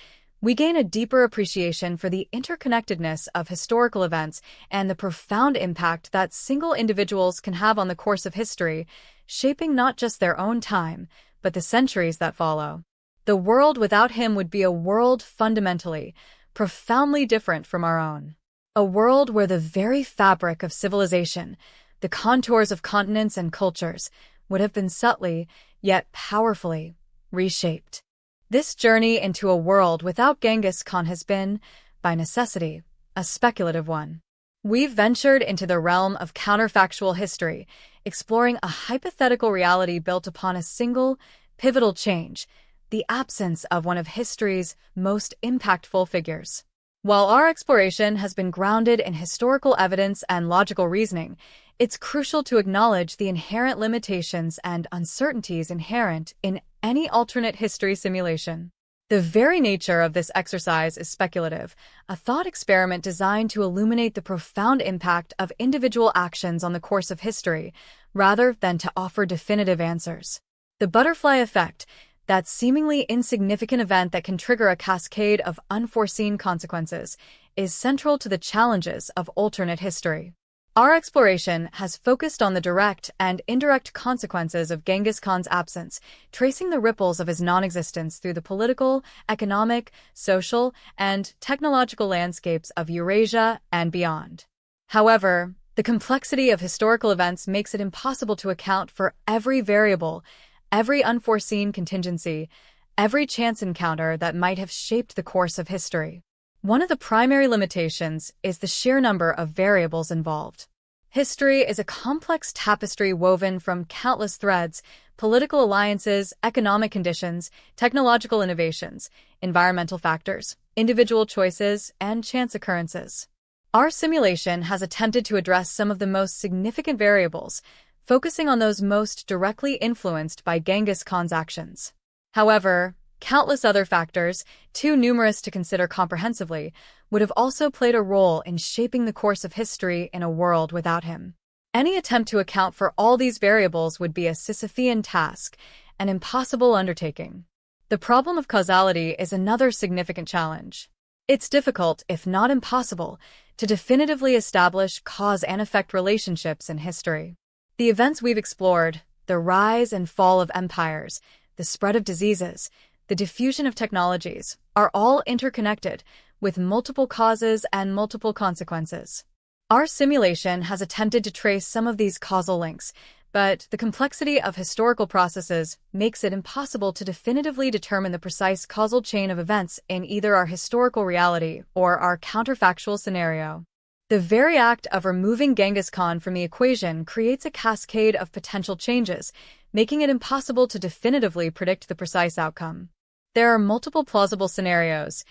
we gain a deeper appreciation for the interconnectedness of historical events and the profound impact that single individuals can have on the course of history, shaping not just their own time, but the centuries that follow. The world without him would be a world fundamentally, profoundly different from our own. A world where the very fabric of civilization, the contours of continents and cultures, would have been subtly, yet powerfully, reshaped. This journey into a world without Genghis Khan has been, by necessity, a speculative one. We've ventured into the realm of counterfactual history, exploring a hypothetical reality built upon a single, pivotal change, the absence of one of history's most impactful figures. While our exploration has been grounded in historical evidence and logical reasoning, it's crucial to acknowledge the inherent limitations and uncertainties inherent in any alternate history simulation. The very nature of this exercise is speculative, a thought experiment designed to illuminate the profound impact of individual actions on the course of history, rather than to offer definitive answers. The butterfly effect, that seemingly insignificant event that can trigger a cascade of unforeseen consequences, is central to the challenges of alternate history. Our exploration has focused on the direct and indirect consequences of Genghis Khan's absence, tracing the ripples of his non-existence through the political, economic, social, and technological landscapes of Eurasia and beyond. However, the complexity of historical events makes it impossible to account for every variable, every unforeseen contingency, every chance encounter that might have shaped the course of history. One of the primary limitations is the sheer number of variables involved. History is a complex tapestry woven from countless threads: political alliances, economic conditions, technological innovations, environmental factors, individual choices, and chance occurrences. Our simulation has attempted to address some of the most significant variables, focusing on those most directly influenced by Genghis Khan's actions. However, countless other factors, too numerous to consider comprehensively, would have also played a role in shaping the course of history in a world without him. Any attempt to account for all these variables would be a Sisyphean task, an impossible undertaking. The problem of causality is another significant challenge. It's difficult, if not impossible, to definitively establish cause and effect relationships in history. The events we've explored, the rise and fall of empires, the spread of diseases, the diffusion of technologies, are all interconnected, with multiple causes and multiple consequences. Our simulation has attempted to trace some of these causal links, but the complexity of historical processes makes it impossible to definitively determine the precise causal chain of events in either our historical reality or our counterfactual scenario. The very act of removing Genghis Khan from the equation creates a cascade of potential changes, making it impossible to definitively predict the precise outcome. There are multiple plausible scenarios,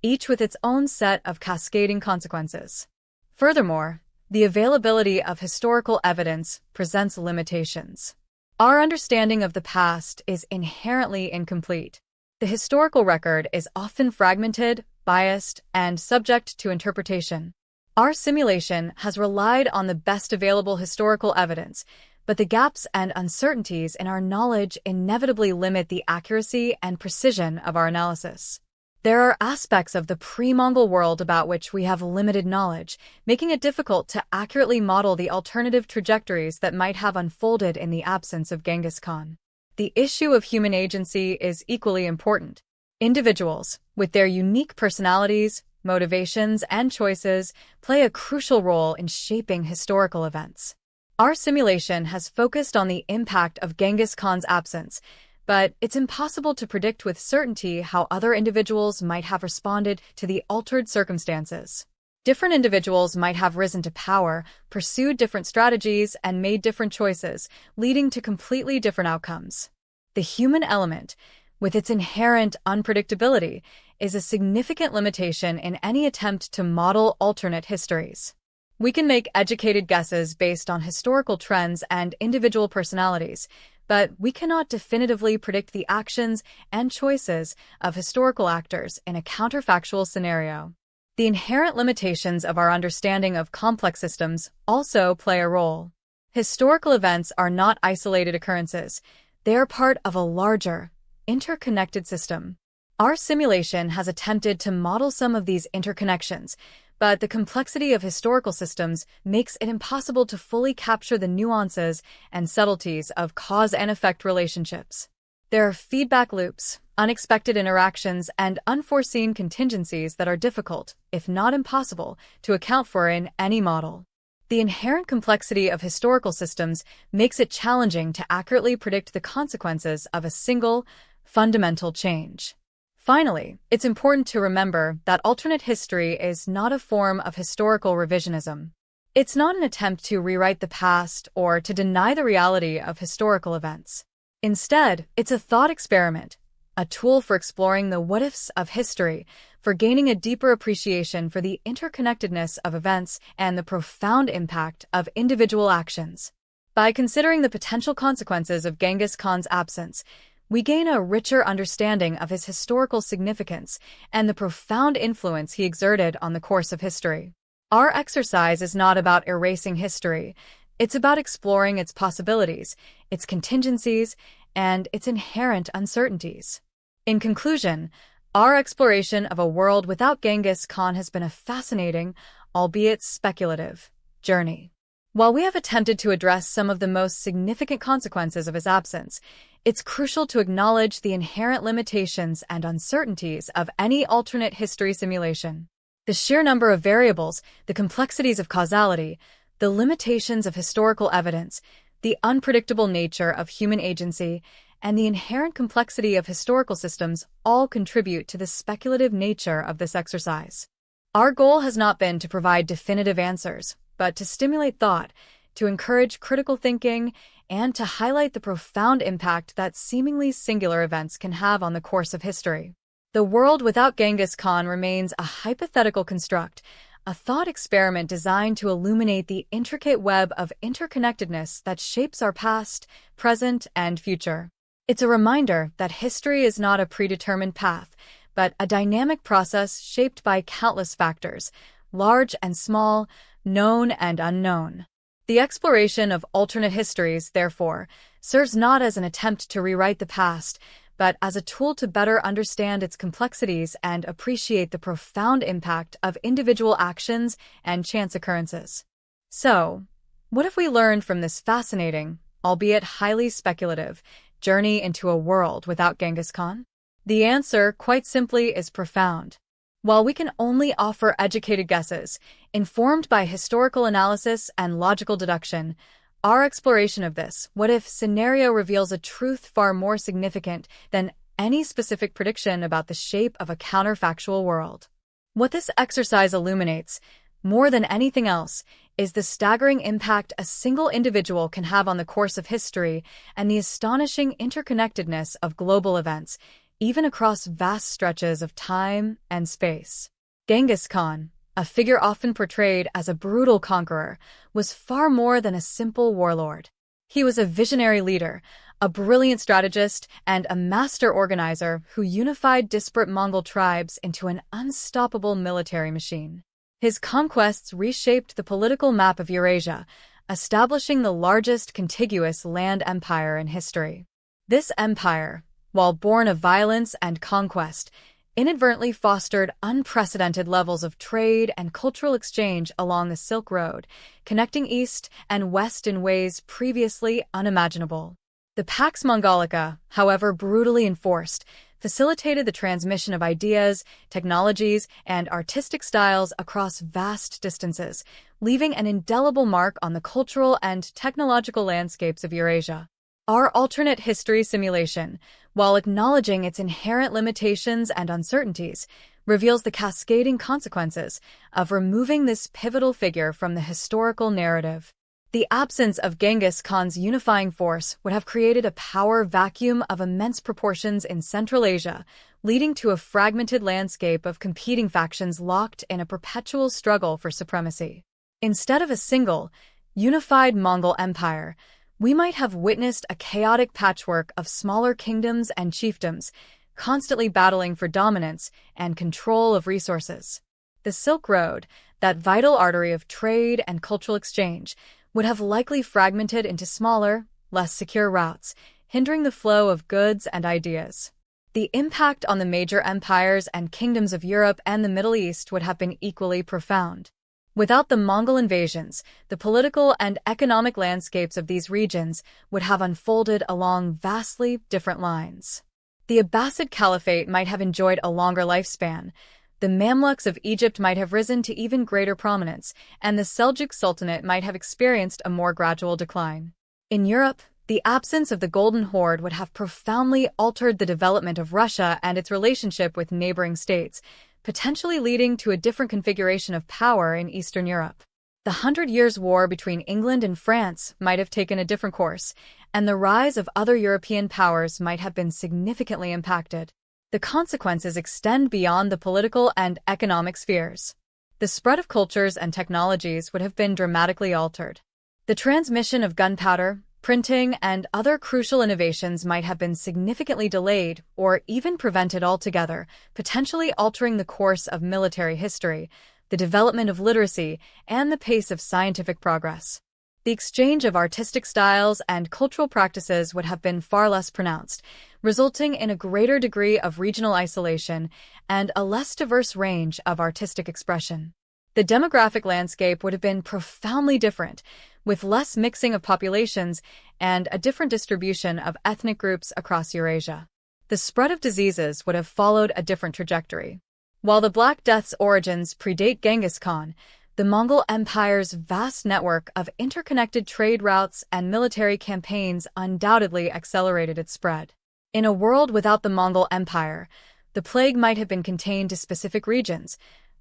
each with its own set of cascading consequences. Furthermore, the availability of historical evidence presents limitations. Our understanding of the past is inherently incomplete. The historical record is often fragmented, biased, and subject to interpretation. Our simulation has relied on the best available historical evidence, but the gaps and uncertainties in our knowledge inevitably limit the accuracy and precision of our analysis. There are aspects of the pre-Mongol world about which we have limited knowledge, making it difficult to accurately model the alternative trajectories that might have unfolded in the absence of Genghis Khan. The issue of human agency is equally important. Individuals, with their unique personalities, motivations, and choices, play a crucial role in shaping historical events. Our simulation has focused on the impact of Genghis Khan's absence, but it's impossible to predict with certainty how other individuals might have responded to the altered circumstances. Different individuals might have risen to power, pursued different strategies, and made different choices, leading to completely different outcomes. The human element, with its inherent unpredictability, is a significant limitation in any attempt to model alternate histories. We can make educated guesses based on historical trends and individual personalities, but we cannot definitively predict the actions and choices of historical actors in a counterfactual scenario. The inherent limitations of our understanding of complex systems also play a role. Historical events are not isolated occurrences. They are part of a larger, interconnected system. Our simulation has attempted to model some of these interconnections, but the complexity of historical systems makes it impossible to fully capture the nuances and subtleties of cause and effect relationships. There are feedback loops, unexpected interactions, and unforeseen contingencies that are difficult, if not impossible, to account for in any model. The inherent complexity of historical systems makes it challenging to accurately predict the consequences of a single, fundamental change. Finally, it's important to remember that alternate history is not a form of historical revisionism. It's not an attempt to rewrite the past or to deny the reality of historical events. Instead, it's a thought experiment, a tool for exploring the what-ifs of history, for gaining a deeper appreciation for the interconnectedness of events and the profound impact of individual actions. By considering the potential consequences of Genghis Khan's absence, we gain a richer understanding of his historical significance and the profound influence he exerted on the course of history. Our exercise is not about erasing history. It's about exploring its possibilities, its contingencies, and its inherent uncertainties. In conclusion, our exploration of a world without Genghis Khan has been a fascinating, albeit speculative, journey. While we have attempted to address some of the most significant consequences of his absence, it's crucial to acknowledge the inherent limitations and uncertainties of any alternate history simulation. The sheer number of variables, the complexities of causality, the limitations of historical evidence, the unpredictable nature of human agency, and the inherent complexity of historical systems all contribute to the speculative nature of this exercise. Our goal has not been to provide definitive answers, but to stimulate thought, to encourage critical thinking, and to highlight the profound impact that seemingly singular events can have on the course of history. The world without Genghis Khan remains a hypothetical construct, a thought experiment designed to illuminate the intricate web of interconnectedness that shapes our past, present, and future. It's a reminder that history is not a predetermined path, but a dynamic process shaped by countless factors, large and small, known and unknown. The exploration of alternate histories, therefore, serves not as an attempt to rewrite the past, but as a tool to better understand its complexities and appreciate the profound impact of individual actions and chance occurrences. So, what have we learned from this fascinating, albeit highly speculative, journey into a world without Genghis Khan? The answer, quite simply, is profound. While we can only offer educated guesses, informed by historical analysis and logical deduction, our exploration of this what-if scenario reveals a truth far more significant than any specific prediction about the shape of a counterfactual world. What this exercise illuminates, more than anything else, is the staggering impact a single individual can have on the course of history and the astonishing interconnectedness of global events, even across vast stretches of time and space. Genghis Khan, a figure often portrayed as a brutal conqueror, was far more than a simple warlord. He was a visionary leader, a brilliant strategist, and a master organizer who unified disparate Mongol tribes into an unstoppable military machine. His conquests reshaped the political map of Eurasia, establishing the largest contiguous land empire in history. This empire, while born of violence and conquest, inadvertently fostered unprecedented levels of trade and cultural exchange along the Silk Road, connecting East and West in ways previously unimaginable. The Pax Mongolica, however brutally enforced, facilitated the transmission of ideas, technologies, and artistic styles across vast distances, leaving an indelible mark on the cultural and technological landscapes of Eurasia. Our alternate history simulation, while acknowledging its inherent limitations and uncertainties, reveals the cascading consequences of removing this pivotal figure from the historical narrative. The absence of Genghis Khan's unifying force would have created a power vacuum of immense proportions in Central Asia, leading to a fragmented landscape of competing factions locked in a perpetual struggle for supremacy. Instead of a single, unified Mongol Empire, we might have witnessed a chaotic patchwork of smaller kingdoms and chiefdoms, constantly battling for dominance and control of resources. The Silk Road, that vital artery of trade and cultural exchange, would have likely fragmented into smaller, less secure routes, hindering the flow of goods and ideas. The impact on the major empires and kingdoms of Europe and the Middle East would have been equally profound. Without the Mongol invasions, the political and economic landscapes of these regions would have unfolded along vastly different lines. The Abbasid Caliphate might have enjoyed a longer lifespan, the Mamluks of Egypt might have risen to even greater prominence, and the Seljuk Sultanate might have experienced a more gradual decline. In Europe, the absence of the Golden Horde would have profoundly altered the development of Russia and its relationship with neighboring states, potentially leading to a different configuration of power in Eastern Europe. The 100 Years' War between England and France might have taken a different course, and the rise of other European powers might have been significantly impacted. The consequences extend beyond the political and economic spheres. The spread of cultures and technologies would have been dramatically altered. The transmission of gunpowder, Printing and other crucial innovations might have been significantly delayed or even prevented altogether, potentially altering the course of military history, the development of literacy, and the pace of scientific progress. The exchange of artistic styles and cultural practices would have been far less pronounced, resulting in a greater degree of regional isolation and a less diverse range of artistic expression. The demographic landscape would have been profoundly different, with less mixing of populations and a different distribution of ethnic groups across Eurasia. The spread of diseases would have followed a different trajectory. While the Black Death's origins predate Genghis Khan, the Mongol Empire's vast network of interconnected trade routes and military campaigns undoubtedly accelerated its spread. In a world without the Mongol Empire, the plague might have been contained to specific regions,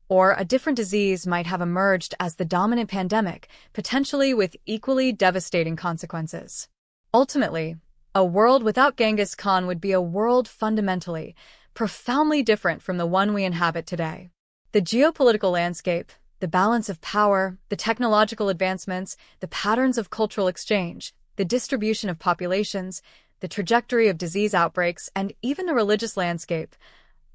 or a different disease might have emerged as the dominant pandemic, potentially with equally devastating consequences. Ultimately, a world without Genghis Khan would be a world fundamentally, profoundly different from the one we inhabit today. The geopolitical landscape, the balance of power, the technological advancements, the patterns of cultural exchange, the distribution of populations, the trajectory of disease outbreaks, and even the religious landscape,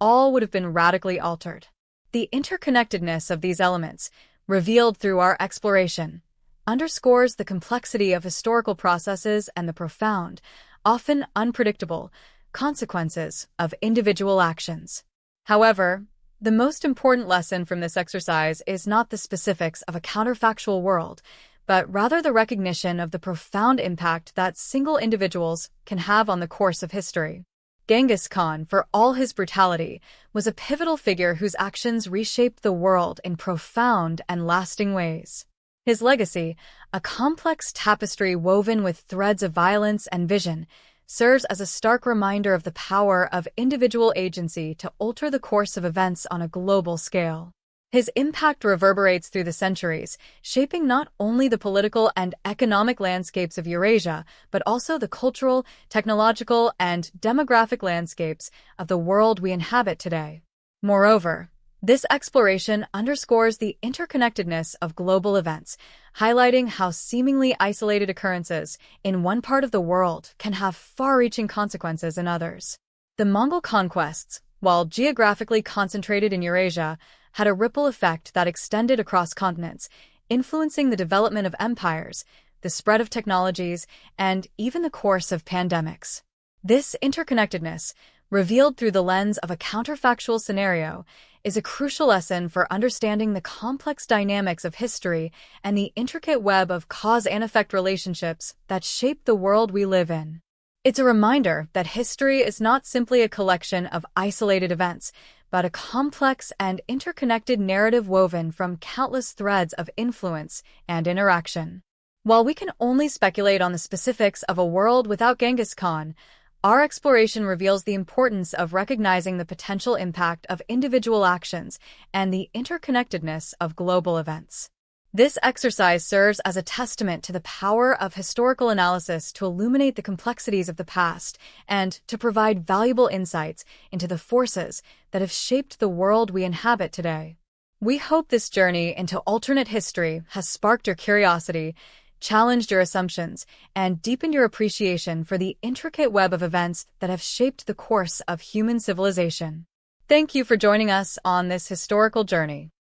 all would have been radically altered. The interconnectedness of these elements, revealed through our exploration, underscores the complexity of historical processes and the profound, often unpredictable, consequences of individual actions. However, the most important lesson from this exercise is not the specifics of a counterfactual world, but rather the recognition of the profound impact that single individuals can have on the course of history. Genghis Khan, for all his brutality, was a pivotal figure whose actions reshaped the world in profound and lasting ways. His legacy, a complex tapestry woven with threads of violence and vision, serves as a stark reminder of the power of individual agency to alter the course of events on a global scale. His impact reverberates through the centuries, shaping not only the political and economic landscapes of Eurasia, but also the cultural, technological, and demographic landscapes of the world we inhabit today. Moreover, this exploration underscores the interconnectedness of global events, highlighting how seemingly isolated occurrences in one part of the world can have far-reaching consequences in others. The Mongol conquests, while geographically concentrated in Eurasia, had a ripple effect that extended across continents, influencing the development of empires, the spread of technologies, and even the course of pandemics. This interconnectedness, revealed through the lens of a counterfactual scenario, is a crucial lesson for understanding the complex dynamics of history and the intricate web of cause and effect relationships that shape the world we live in. It's a reminder that history is not simply a collection of isolated events, but a complex and interconnected narrative woven from countless threads of influence and interaction. While we can only speculate on the specifics of a world without Genghis Khan, our exploration reveals the importance of recognizing the potential impact of individual actions and the interconnectedness of global events. This exercise serves as a testament to the power of historical analysis to illuminate the complexities of the past and to provide valuable insights into the forces that have shaped the world we inhabit today. We hope this journey into alternate history has sparked your curiosity, challenged your assumptions, and deepened your appreciation for the intricate web of events that have shaped the course of human civilization. Thank you for joining us on this historical journey.